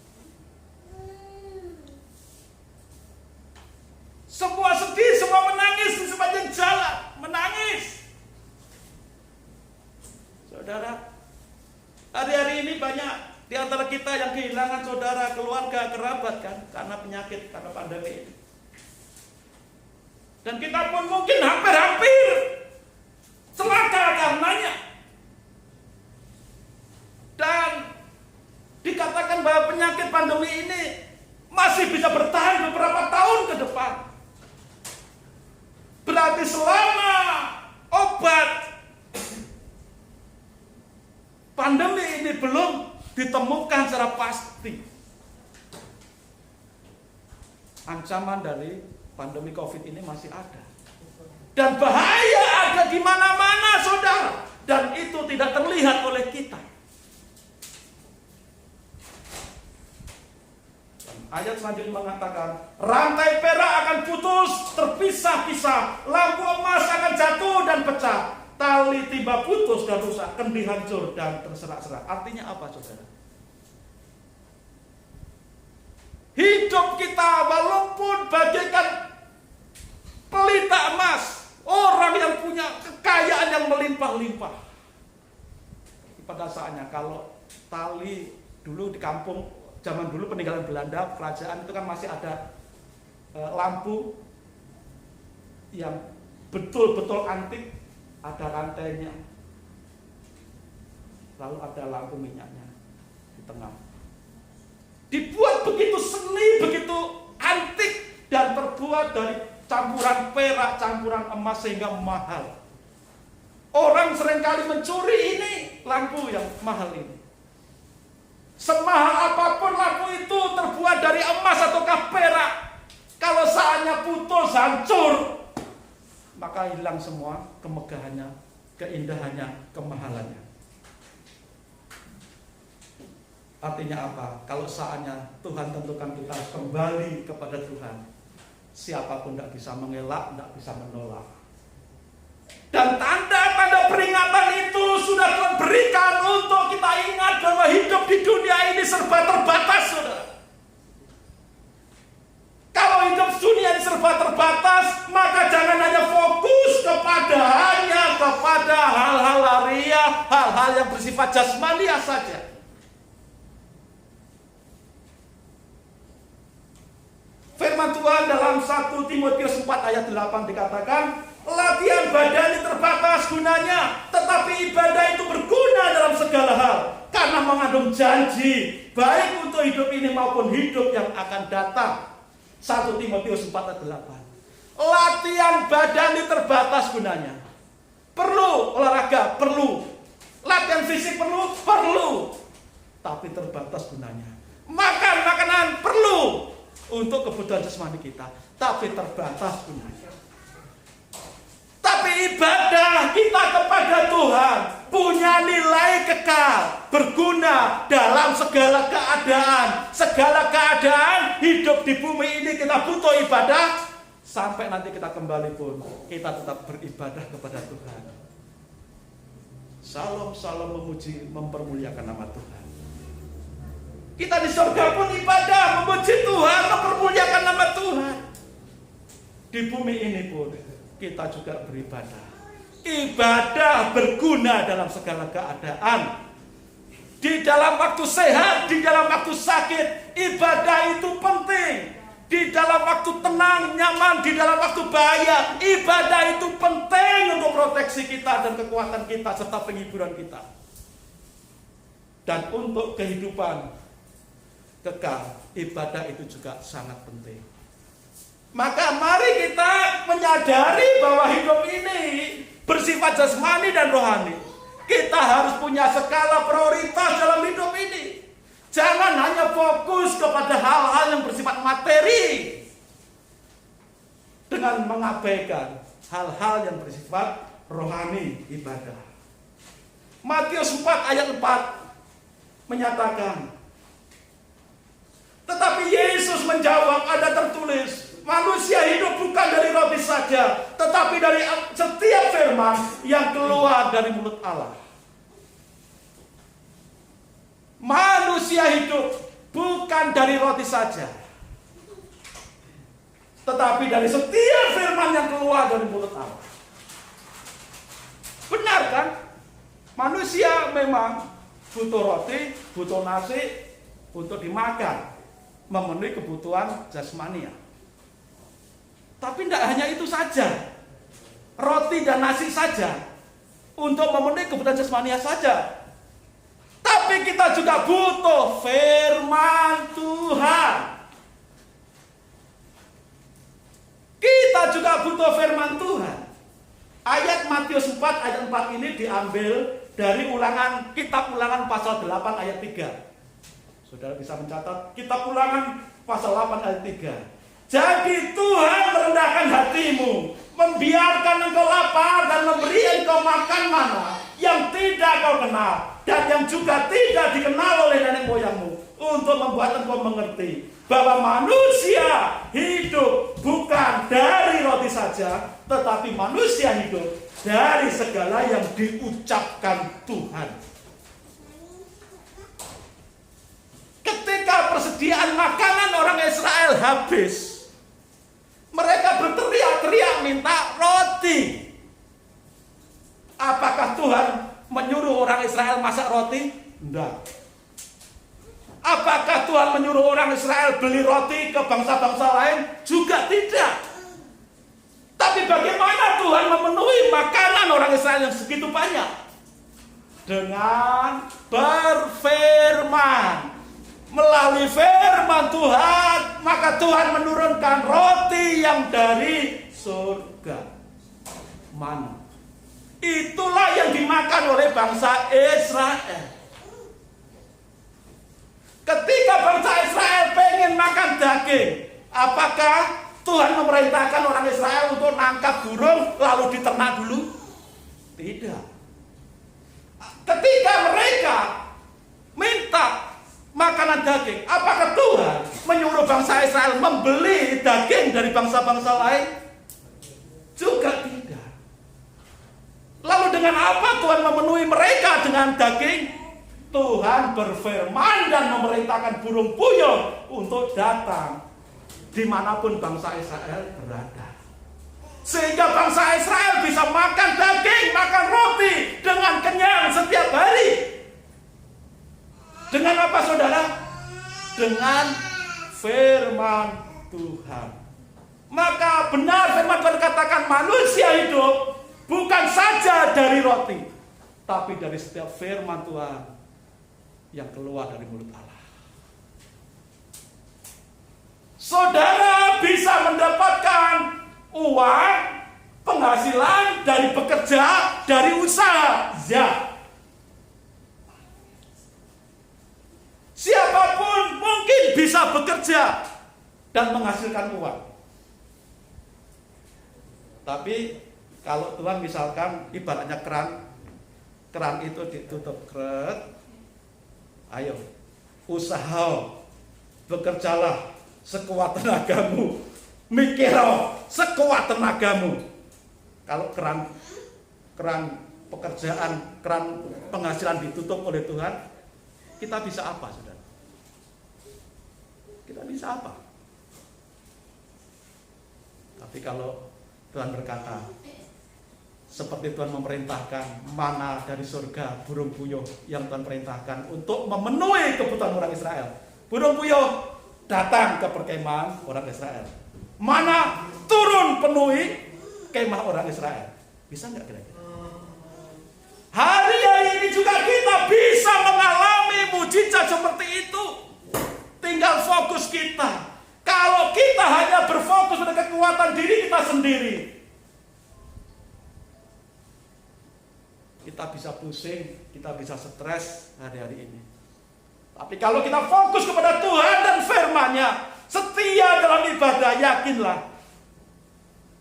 Semua sedih, semua menangis di sepanjang jalan, menangis. Saudara, hari-hari ini banyak di antara kita yang kehilangan saudara, keluarga, kerabat kan, karena penyakit, karena pandemi ini. Dan kita pun mungkin hampir-hampir celaka karenanya. Dan dikatakan bahwa penyakit pandemi ini masih bisa bertahan beberapa tahun ke depan. Berarti selama obat pandemi ini belum ditemukan secara pasti, ancaman dari pandemi COVID ini masih ada. Dan bahaya ada di mana-mana, saudara. Dan itu tidak terlihat oleh kita. Ayat selanjutnya mengatakan, rantai perak akan putus, terpisah-pisah, lampu emas akan jatuh dan pecah, tali timba putus dan rusak, kendi hancur dan terserak-serak. Artinya apa, saudara? Hidup kita walaupun bagaikan pelita emas, orang yang punya kekayaan yang melimpah-limpah. Pada saatnya kalau tali dulu di kampung, zaman dulu peninggalan Belanda, kerajaan itu kan masih ada lampu yang betul-betul antik, ada rantainya, lalu ada lampu minyaknya di tengah. Dibuat begitu seni, begitu antik, dan terbuat dari campuran perak, campuran emas sehingga mahal. Orang seringkali mencuri ini lampu yang mahal ini. Semahal apapun lampu itu terbuat dari emas ataukah perak, kalau saatnya putus, hancur, maka hilang semua kemegahannya, keindahannya, kemahalannya. Artinya apa? Kalau saatnya Tuhan tentukan kita harus kembali kepada Tuhan, siapapun tidak bisa mengelak, tidak bisa menolak. Dan tanda-tanda peringatan itu sudah Tuhan berikan untuk kita ingat bahwa hidup di dunia ini serba terbatas, saudara. Kalau hidup dunia ini serba terbatas, maka jangan hanya fokus kepada hal-hal lahiriah, hal-hal yang bersifat jasmaniah saja. Firman Tuhan dalam 1 Timotius 4 ayat 8 dikatakan, latihan badani terbatas gunanya, tetapi ibadah itu berguna dalam segala hal, karena mengandung janji, baik untuk hidup ini maupun hidup yang akan datang. 1 Timotius 4 ayat 8. Latihan badani terbatas gunanya. Perlu olahraga, perlu. Latihan fisik perlu. Tapi terbatas gunanya. Makan makanan perlu untuk kebutuhan jasmani kita, tapi terbatas gunanya. Tapi ibadah kita kepada Tuhan punya nilai kekal, berguna dalam segala keadaan. Segala keadaan hidup di bumi ini kita butuh ibadah. Sampai nanti kita kembali pun kita tetap beribadah kepada Tuhan. Salam memuji, mempermuliakan nama Tuhan. Kita di surga pun ibadah, memuji Tuhan, mempermuliakan nama Tuhan. Di bumi ini pun kita juga beribadah. Ibadah berguna dalam segala keadaan. Di dalam waktu sehat, di dalam waktu sakit, ibadah itu penting. Di dalam waktu tenang, nyaman, di dalam waktu bahaya, ibadah itu penting untuk proteksi kita dan kekuatan kita serta penghiburan kita. Dan untuk kehidupan kekal, ibadah itu juga sangat penting. Maka mari kita menyadari bahwa hidup ini bersifat jasmani dan rohani. Kita harus punya skala prioritas dalam hidup ini. Jangan hanya fokus kepada hal-hal yang bersifat materi dengan mengabaikan hal-hal yang bersifat rohani, ibadah. Matius 4 ayat 4 menyatakan, tetapi Yesus menjawab, ada tertulis, Manusia hidup bukan dari roti saja, tetapi dari setiap firman yang keluar dari mulut Allah. Manusia hidup bukan dari roti saja, tetapi dari setiap firman yang keluar dari mulut Allah. Benar kan? Manusia memang butuh roti, butuh nasi untuk dimakan, memenuhi kebutuhan jasmania. Tapi tidak hanya itu saja, roti dan nasi saja untuk memenuhi kebutuhan jasmania saja. Tapi kita juga butuh firman Tuhan. Kita juga butuh firman Tuhan. Ayat Matius 4 ayat 4 ini diambil dari kitab Ulangan pasal 8 ayat 3. Saudara bisa mencatat kitab Ulangan pasal 8 ayat 3. Jadi Tuhan merendahkan hatimu, membiarkan engkau lapar dan memberi engkau makan mana yang tidak kau kenal dan yang juga tidak dikenal oleh nenek moyangmu, untuk membuat engkau mengerti bahwa manusia hidup bukan dari roti saja, tetapi manusia hidup dari segala yang diucapkan Tuhan. Ketika persediaan makanan orang Israel habis, mereka berteriak-teriak minta roti. Apakah Tuhan menyuruh orang Israel masak roti? Tidak. Apakah Tuhan menyuruh orang Israel beli roti ke bangsa-bangsa lain? Juga tidak. Tapi bagaimana Tuhan memenuhi makanan orang Israel yang segitu banyak? Dengan berfirman. Melalui firman Tuhan, maka Tuhan menurunkan roti yang dari surga, mana. Itulah yang dimakan oleh bangsa Israel. Ketika bangsa Israel pengen makan daging, apakah Tuhan memerintahkan orang Israel untuk nangkap burung lalu diternak dulu? Tidak. Ketika mereka minta makanan daging, apakah Tuhan menyuruh bangsa Israel membeli daging dari bangsa-bangsa lain? Juga tidak. Lalu dengan apa Tuhan memenuhi mereka dengan daging? Tuhan berfirman dan memerintahkan burung puyuh untuk datang dimanapun bangsa Israel berada. Sehingga bangsa Israel bisa makan daging, makan roti dengan kenyang setiap hari. Dengan apa saudara? Dengan firman Tuhan. Maka benar firman Tuhan katakan manusia hidup bukan saja dari roti, tapi dari setiap firman Tuhan yang keluar dari mulut Allah. Saudara bisa mendapatkan uang, penghasilan dari bekerja, dari usaha. Ya. Siapapun mungkin bisa bekerja dan menghasilkan uang. Tapi kalau Tuhan misalkan ibaratnya keran itu ditutup kret, ayo usaha, bekerjalah sekuat tenagamu, mikirlah sekuat tenagamu. Kalau keran pekerjaan, keran penghasilan ditutup oleh Tuhan, kita bisa apa, saudara? Kita bisa apa? Tapi kalau Tuhan berkata, seperti Tuhan memerintahkan mana dari surga, burung puyuh yang Tuhan perintahkan untuk memenuhi kebutuhan orang Israel. Burung puyuh datang ke perkemahan orang Israel. Mana turun penuhi kemah orang Israel. Bisa nggak kira-kira? Hari-hari ini juga kita bisa mengalami mujizat seperti itu. Tinggal fokus kita. Kalau kita hanya berfokus pada kekuatan diri kita sendiri, kita bisa pusing, kita bisa stres hari-hari ini. Tapi kalau kita fokus kepada Tuhan dan firman-Nya, setia dalam ibadah, yakinlah.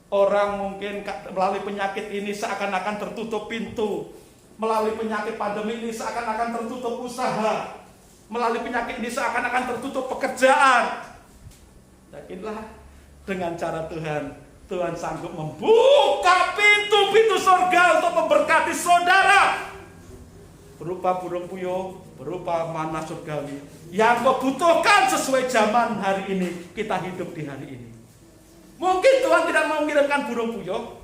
Orang mungkin melalui penyakit ini seakan-akan tertutup pintu. Melalui penyakit pandemi ini seakan-akan tertutup usaha. Melalui penyakit ini seakan-akan tertutup pekerjaan. Yakinlah, dengan cara Tuhan sanggup membuka pintu-pintu surga untuk memberkati saudara. Berupa burung puyuh, berupa mana surgawi yang kau butuhkan sesuai zaman hari ini, kita hidup di hari ini. Mungkin Tuhan tidak mau mengirimkan burung puyuh,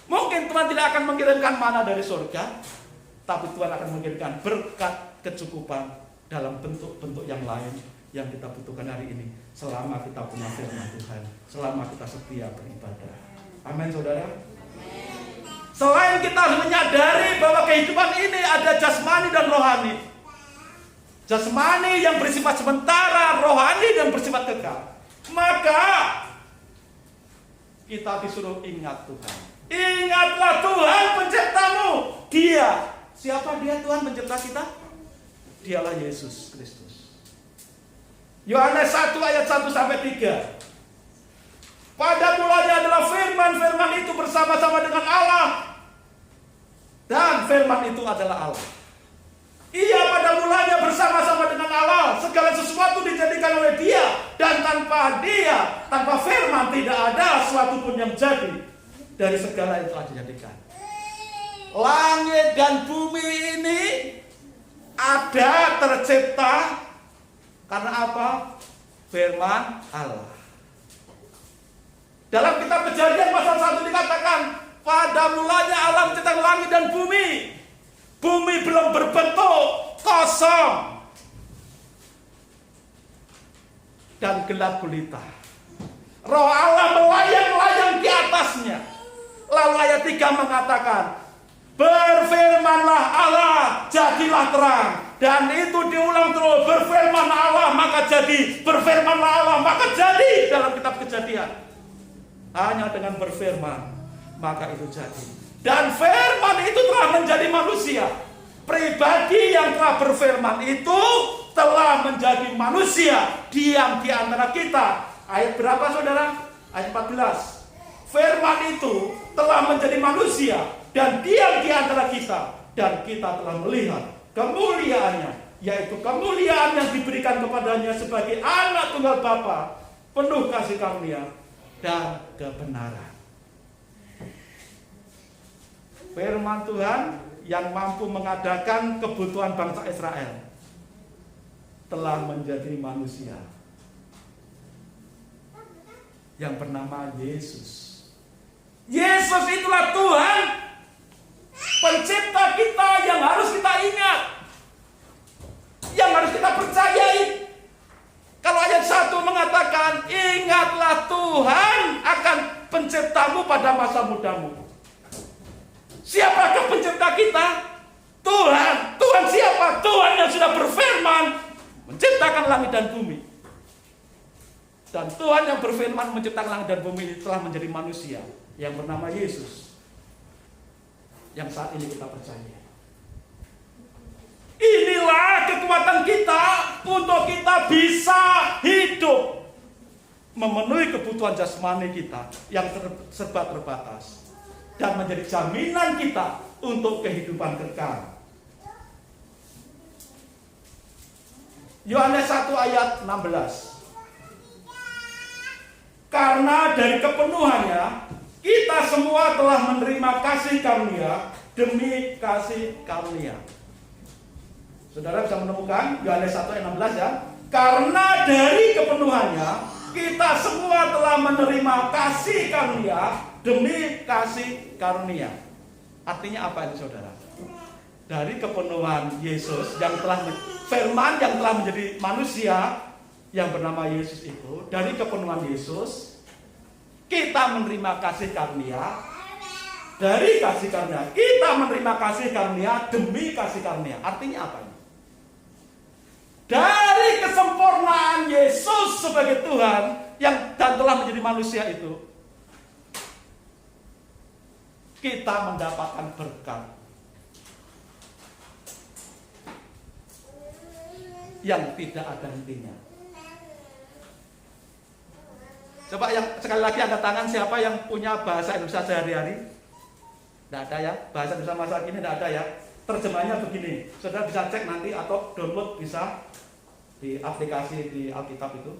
mungkin Tuhan tidak akan mengirimkan mana dari surga, tapi Tuhan akan mengirimkan berkat kecukupan dalam bentuk-bentuk yang lain yang kita butuhkan hari ini, selama kita punya firman Tuhan, selama kita setia beribadah. Amin, saudara. Selain kita harus menyadari bahwa kehidupan ini ada jasmani dan rohani. Jasmani yang bersifat sementara, rohani dan bersifat kekal. Maka kita disuruh ingat Tuhan. Ingatlah Tuhan penciptamu. Dia, siapa dia Tuhan pencipta kita? Dialah Yesus Kristus. Yohanes 1 ayat 1 sampai 3. Pada mulanya adalah firman, firman itu bersama-sama dengan Allah, dan firman itu adalah Allah. Ia pada mulanya bersama-sama dengan Allah. Segala sesuatu dijadikan oleh Dia, dan tanpa Dia, tanpa firman tidak ada sesuatu pun yang jadi dari segala yang telah dijadikan. Langit dan bumi ini ada, tercipta karena apa? Firman Allah. Dalam kitab Kejadian pasal 1 dikatakan, pada mulanya Allah menciptakan langit dan bumi. Bumi belum berbentuk, kosong dan gelap gulita. Roh Allah melayang-layang di atasnya. Lalu ayat 3 mengatakan, berfirmanlah Allah, jadilah terang. Dan itu diulang terus, berfirman Allah maka jadi, berfirmanlah Allah maka jadi. Dalam kitab Kejadian, hanya dengan berfirman maka itu jadi. Dan firman itu telah menjadi manusia. Pribadi yang telah berfirman itu telah menjadi manusia, diam di antara kita. Ayat berapa saudara? Ayat 14. Firman itu telah menjadi manusia dan diam di antara kita, dan kita telah melihat kemuliaannya, yaitu kemuliaan yang diberikan kepadanya sebagai anak tunggal Bapa, penuh kasih karunia dan kebenaran. Firman Tuhan yang mampu mengadakan kebutuhan bangsa Israel telah menjadi manusia yang bernama Yesus. Yesus itulah Tuhan pencipta kita yang harus kita ingat, yang harus kita percayai. Kalau ayat 1 mengatakan, ingatlah Tuhan akan penciptamu pada masa mudamu. Siapakah pencipta kita? Tuhan. Tuhan siapa? Tuhan yang sudah berfirman menciptakan langit dan bumi. Dan Tuhan yang berfirman menciptakan langit dan bumi ini telah menjadi manusia yang bernama Yesus, yang saat ini kita percaya. Inilah kekuatan kita untuk kita bisa hidup memenuhi kebutuhan jasmani kita yang serba terbatas, dan menjadi jaminan kita untuk kehidupan kekal. Yohanes 1 ayat 16. Karena dari kepenuhannya kita semua telah menerima kasih karunia demi kasih karunia. Saudara bisa menemukan Yohanes 1 ayat 16 ya. Karena dari kepenuhannya kita semua telah menerima kasih karunia demi kasih karunia. Artinya apa itu saudara? Dari kepenuhan Yesus yang telah firman yang telah menjadi manusia yang bernama Yesus itu, dari kepenuhan Yesus kita menerima kasih karunia. Dari kasih karunia kita menerima kasih karunia demi kasih karunia. Artinya apa ini? Dari kesempurnaan Yesus sebagai Tuhan yang dan telah menjadi manusia itu, kita mendapatkan berkat yang tidak ada hentinya. Coba yang sekali lagi angkat tangan siapa yang punya bahasa Indonesia sehari-hari? Tidak ada ya, bahasa Indonesia masa kini tidak ada ya. Terjemahnya begini, saudara bisa cek nanti atau download bisa di aplikasi di Alkitab itu.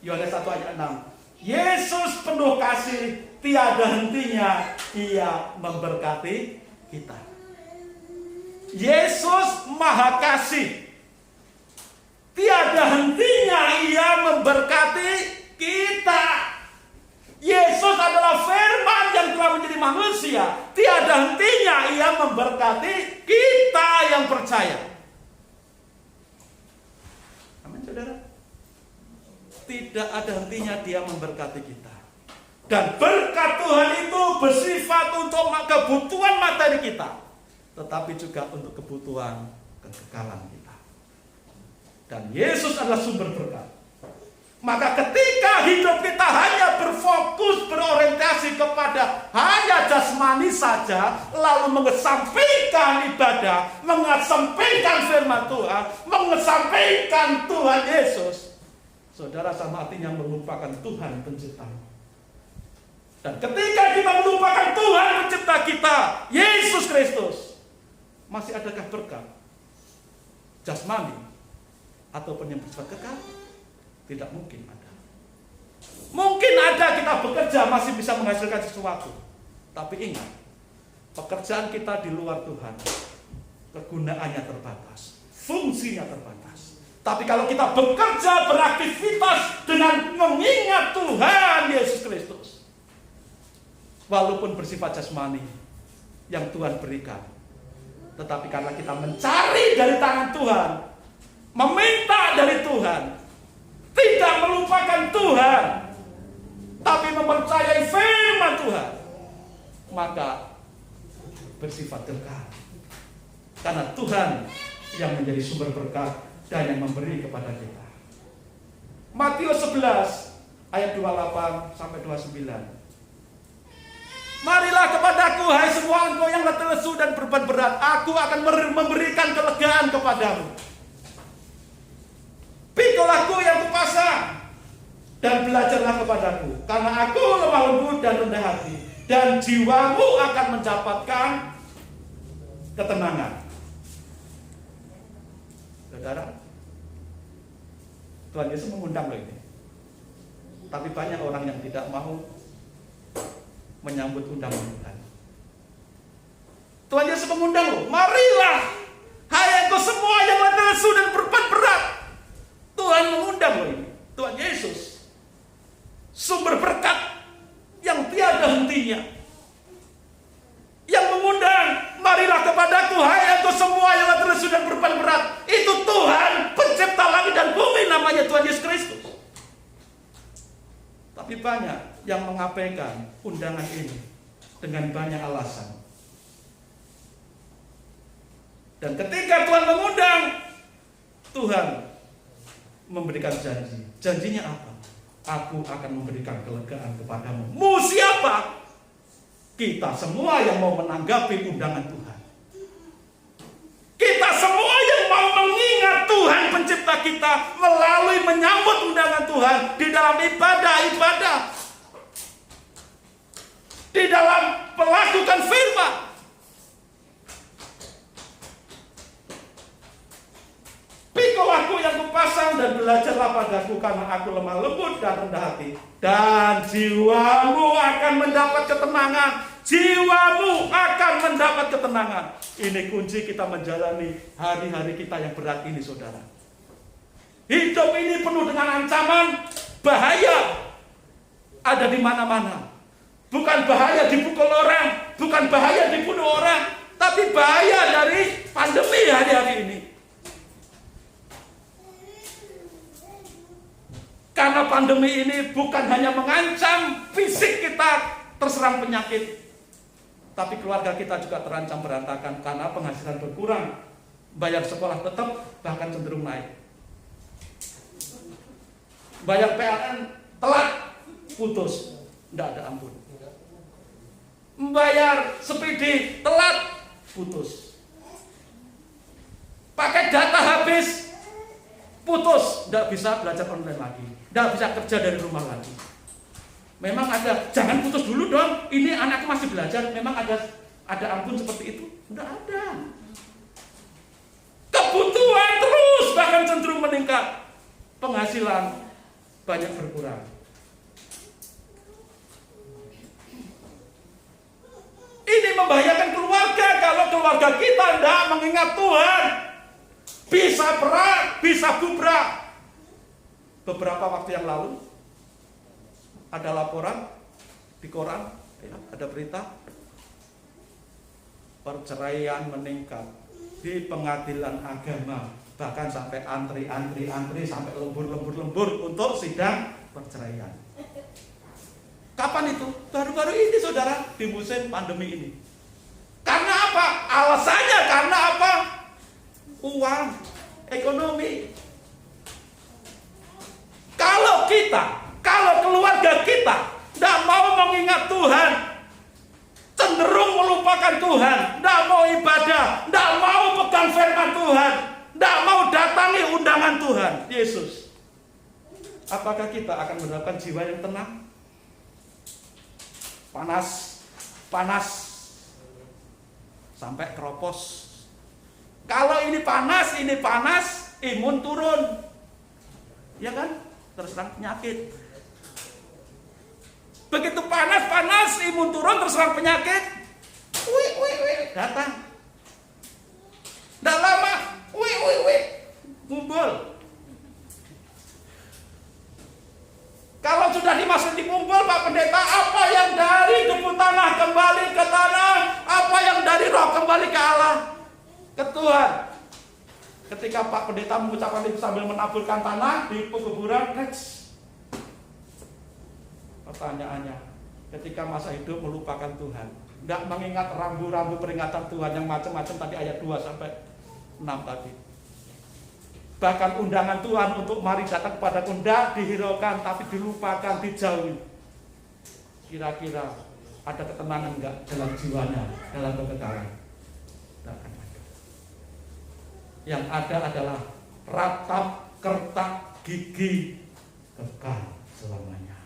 Yohanes 1 ayat 6. Yesus penuh kasih, tiada hentinya Ia memberkati kita. Yesus maha kasih, tiada hentinya Ia memberkati kita. Yesus adalah firman yang telah menjadi manusia, tiada hentinya Ia memberkati kita yang percaya. Amin, saudara. Tidak ada hentinya Dia memberkati kita. Dan berkat Tuhan itu bersifat untuk kebutuhan materi kita, tetapi juga untuk kebutuhan kekekalan kita. Dan Yesus adalah sumber berkat. Maka ketika hidup kita hanya berfokus, berorientasi kepada hanya jasmani saja, lalu mengesampingkan ibadah, mengesampingkan firman Tuhan, mengesampingkan Tuhan Yesus, saudara sama artinya melupakan Tuhan pencipta. Dan ketika kita melupakan Tuhan pencipta kita, Yesus Kristus, masih adakah berkat jasmani ataupun yang bersifat kekal? Tidak mungkin ada. Mungkin ada, kita bekerja masih bisa menghasilkan sesuatu. Tapi ingat, pekerjaan kita di luar Tuhan, kegunaannya terbatas, fungsinya terbatas. Tapi kalau kita bekerja, beraktivitas dengan mengingat Tuhan Yesus Kristus, walaupun bersifat jasmani yang Tuhan berikan, tetapi karena kita mencari dari tangan Tuhan, meminta dari Tuhan, tidak melupakan Tuhan, tapi mempercayai firman Tuhan, maka bersifat kekal. Karena Tuhan yang menjadi sumber berkat dan yang memberi kepada kita. Matius 11 ayat 28 sampai 29. Marilah kepadaku, hai semua engkau yang letih lesu dan beban berat, aku akan memberikan kelegaan kepadamu. Pikulah aku yang kupasang dan belajarlah kepadaku, karena aku lemah lembut dan rendah hati, dan jiwamu akan mendapatkan ketenangan. Saudara, Tuhan Yesus mengundang loh ini. Tapi banyak orang yang tidak mau menyambut undangan Tuhan. Tuhan Yesus mengundang loh, marilah hai engkau semua yang letih lesu dan beban berat. Tuhan mengundang loh ini. Tuhan Yesus, sumber berkat yang tiada hentinya, yang mengundang, marilah kepadaku hai engkau semua yang letih lesu dan beban berat. Itu Tuhan pencipta langit dan bumi, namanya Tuhan Yesus Kristus. Tapi banyak yang mengabaikan undangan ini dengan banyak alasan. Dan ketika Tuhan mengundang, Tuhan memberikan janji. Janjinya apa? Aku akan memberikan kelegaan kepadamu. Mu siapa? Kita semua yang mau menanggapi undangan Tuhan. Kita semua yang mau mengingat Tuhan pencipta kita melalui menyambut undangan Tuhan di dalam ibadah-ibadah, di dalam melakukan firman. Pikul aku yang kupasang dan belajarlah padaku, karena aku lemah lembut dan rendah hati, dan jiwamu akan mendapat ketenangan. Jiwamu akan mendapat ketenangan. Ini kunci kita menjalani hari-hari kita yang berat ini, saudara. Hidup ini penuh dengan ancaman, bahaya ada di mana-mana. Bukan bahaya dipukul orang, bukan bahaya dibunuh orang, tapi bahaya dari pandemi hari-hari ini. Karena pandemi ini bukan hanya mengancam fisik kita terserang penyakit, tapi keluarga kita juga terancam berantakan karena penghasilan berkurang, bayar sekolah tetap bahkan cenderung naik, bayar PLN telat putus, tidak ada ampun, membayar sepedi telat putus, pakai data habis putus, tidak bisa belajar online lagi, tidak bisa kerja dari rumah lagi. Memang ada, jangan putus dulu dong, ini anakku masih belajar. Memang ada ampun seperti itu? Tidak ada. Kebutuhan terus bahkan cenderung meningkat. Penghasilan banyak berkurang. Ini membahayakan keluarga kalau keluarga kita tidak mengingat Tuhan. Bisa perang, bisa bubrah. Beberapa waktu yang lalu ada laporan di koran, ada berita perceraian meningkat di pengadilan agama, bahkan sampai antri sampai lembur untuk sidang perceraian. Kapan itu? Baru-baru ini saudara, di musim pandemi ini. Karena apa? Alasannya karena apa? Uang, ekonomi. Kalau keluarga kita tidak mau mengingat Tuhan, cenderung melupakan Tuhan, tidak mau ibadah, tidak mau pegang firman Tuhan, tidak mau datangi undangan Tuhan Yesus, apakah kita akan mendapatkan jiwa yang tenang? Panas sampai keropos. Kalau ini panas, imun turun, ya kan? Terserang penyakit. Begitu panas, imun turun, terserang penyakit. Datang. Tidak lama, ngumpul. Kalau sudah dimasukin kumpul, Pak Pendeta, apa yang dari debu tanah kembali ke tanah, apa yang dari roh kembali ke Allah, ke Tuhan. Ketika Pak Pendeta mengucapkan itu sambil menaburkan tanah di pekuburan, pertanyaannya, ketika masa hidup melupakan Tuhan, tidak mengingat rambu-rambu peringatan Tuhan yang macam-macam tadi ayat 2 sampai 6 tadi. Bahkan undangan Tuhan untuk mari datang kepada tidak dihiraukan, tapi dilupakan, dijauhi. Kira-kira ada ketenangan enggak dalam jiwanya, dalam kekekalan? Tidak akan ada. Yang ada adalah ratap, kertak, gigi, kekal selamanya.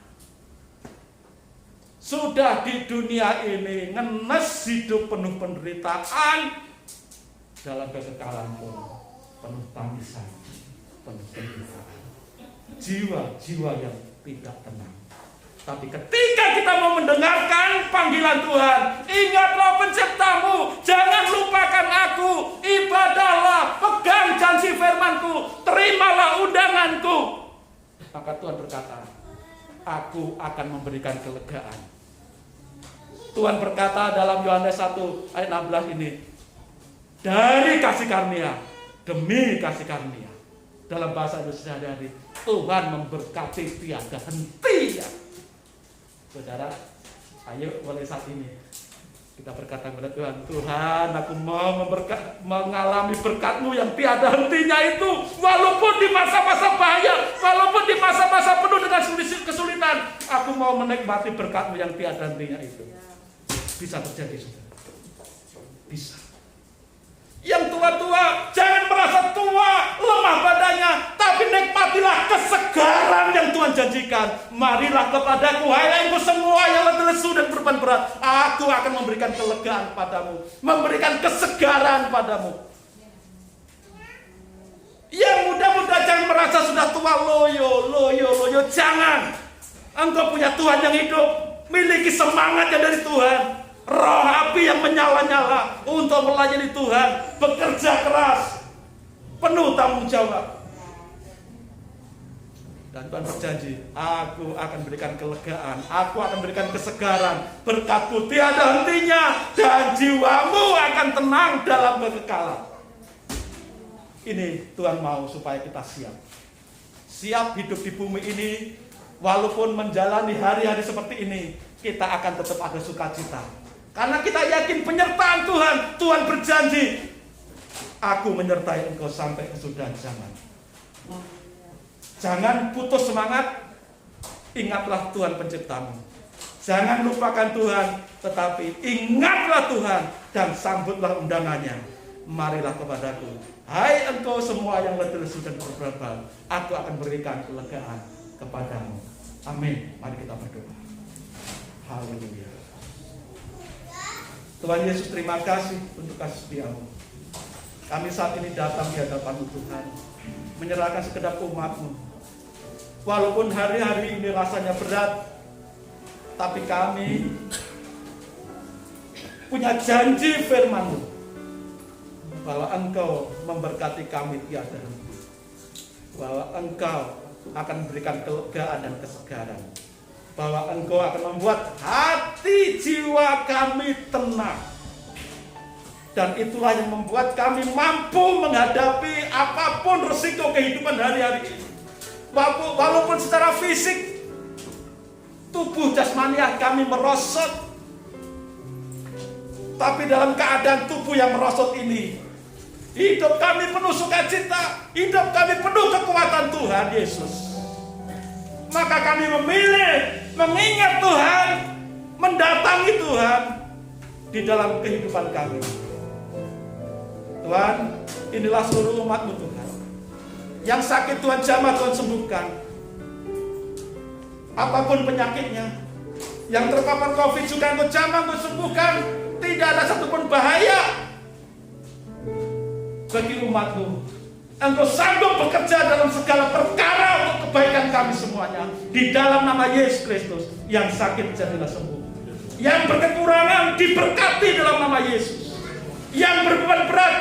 Sudah di dunia ini ngenes hidup penuh penderitaan, dalam kekekalan pun penuh tangisan, penuh penderitaan. Jiwa-jiwa yang tidak tenang. Tapi ketika kita mau mendengarkan panggilan Tuhan, ingatlah penciptamu, jangan lupakan aku, ibadahlah, pegang janji firmanku, terimalah undanganku. Maka Tuhan berkata, aku akan memberikan kelegaan. Tuhan berkata dalam Yohanes 1 ayat 16 ini, dari kasih karunia, demi kasih karunia. Dalam bahasa Indonesia sehari-hari, Tuhan memberkati tiada hentinya. Saudara, ayo mulai saat ini kita berkata kepada Tuhan, Tuhan, aku mau mengalami berkat-Mu yang tiada hentinya itu, walaupun di masa-masa bahaya, walaupun di masa-masa penuh dengan kesulitan, aku mau menikmati berkat-Mu yang tiada hentinya itu. Bisa terjadi, saudara. Bisa. Yang tua-tua, jangan merasa tua, lemah badannya, tapi nikmatilah kesegaran yang Tuhan janjikan. Marilah kepadaku, hai engkau semua yang letih lesu dan beban berat, aku akan memberikan kelegaan padamu, memberikan kesegaran padamu. Yang muda-muda jangan merasa sudah tua, loyo, jangan. Engkau punya Tuhan yang hidup, miliki semangat yang dari Tuhan. Roh api yang menyala-nyala untuk melayani Tuhan, bekerja keras, penuh tanggung jawab. Dan Tuhan berjanji, aku akan berikan kelegaan, aku akan berikan kesegaran, berkat-Ku tiada hentinya, dan jiwamu akan tenang dalam kekekalan. Ini Tuhan mau supaya kita siap hidup di bumi ini. Walaupun menjalani hari-hari seperti ini, kita akan tetap ada sukacita. Karena kita yakin penyertaan Tuhan. Tuhan berjanji, aku menyertai engkau sampai kesudahan zaman. Jangan putus semangat. Ingatlah Tuhan penciptamu. Jangan lupakan Tuhan, tetapi ingatlah Tuhan dan sambutlah undangannya. Marilah kepadaku, hai engkau semua yang letih lesu dan berbeban, aku akan berikan kelegaan kepadamu. Amin. Mari kita berdoa. Haleluya. Tuhan Yesus, terima kasih untuk kasih setia-Mu. Kami saat ini datang di hadapan-Mu Tuhan, menyerahkan segenap umat-Mu. Walaupun hari-hari ini rasanya berat, tapi kami punya janji firman-Mu bahwa Engkau memberkati kami tiada henti, bahwa Engkau akan memberikan kelegaan dan kesegaran, bahwa Engkau akan membuat hati jiwa kami tenang. Dan itulah yang membuat kami mampu menghadapi apapun resiko kehidupan hari-hari ini. Walaupun secara fisik tubuh jasmaniah kami merosot, tapi dalam keadaan tubuh yang merosot ini, hidup kami penuh sukacita, hidup kami penuh kekuatan Tuhan Yesus. Maka kami memilih mengingat Tuhan, mendatangi Tuhan di dalam kehidupan kami. Tuhan, inilah seluruh umat-Mu Tuhan. Yang sakit Tuhan jamah Tuhan sembuhkan. Apapun penyakitnya, yang terpapar COVID juga Engkau jamah Engkau sembuhkan. Tidak ada satupun bahaya bagi umat-Mu. Engkau sanggup bekerja dalam segala perkara untuk kebaikan kami semuanya. Di dalam nama Yesus Kristus, yang sakit jadilah sembuh, yang berkekurangan diberkati dalam nama Yesus, yang berbeban berat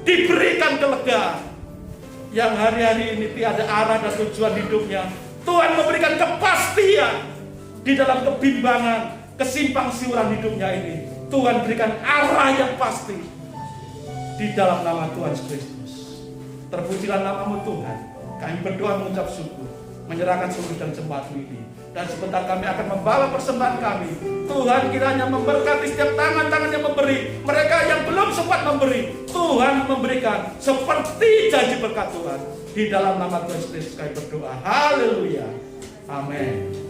diberikan kelegaan, yang hari-hari ini tiada arah dan tujuan hidupnya, Tuhan memberikan kepastian di dalam kebimbangan, kesimpang siuran hidupnya ini. Tuhan berikan arah yang pasti di dalam nama Tuhan Kristus. Terpujilah nama-Mu Tuhan. Kami berdoa mengucap syukur, menyerahkan seluruh dan jemaat-Mu ini. Dan sebentar kami akan membawa persembahan kami. Tuhan kiranya memberkati setiap tangan-tangan yang memberi. Mereka yang belum sempat memberi, Tuhan memberikan seperti janji berkat Tuhan. Di dalam nama Tuhan Yesus kami berdoa. Haleluya. Amin.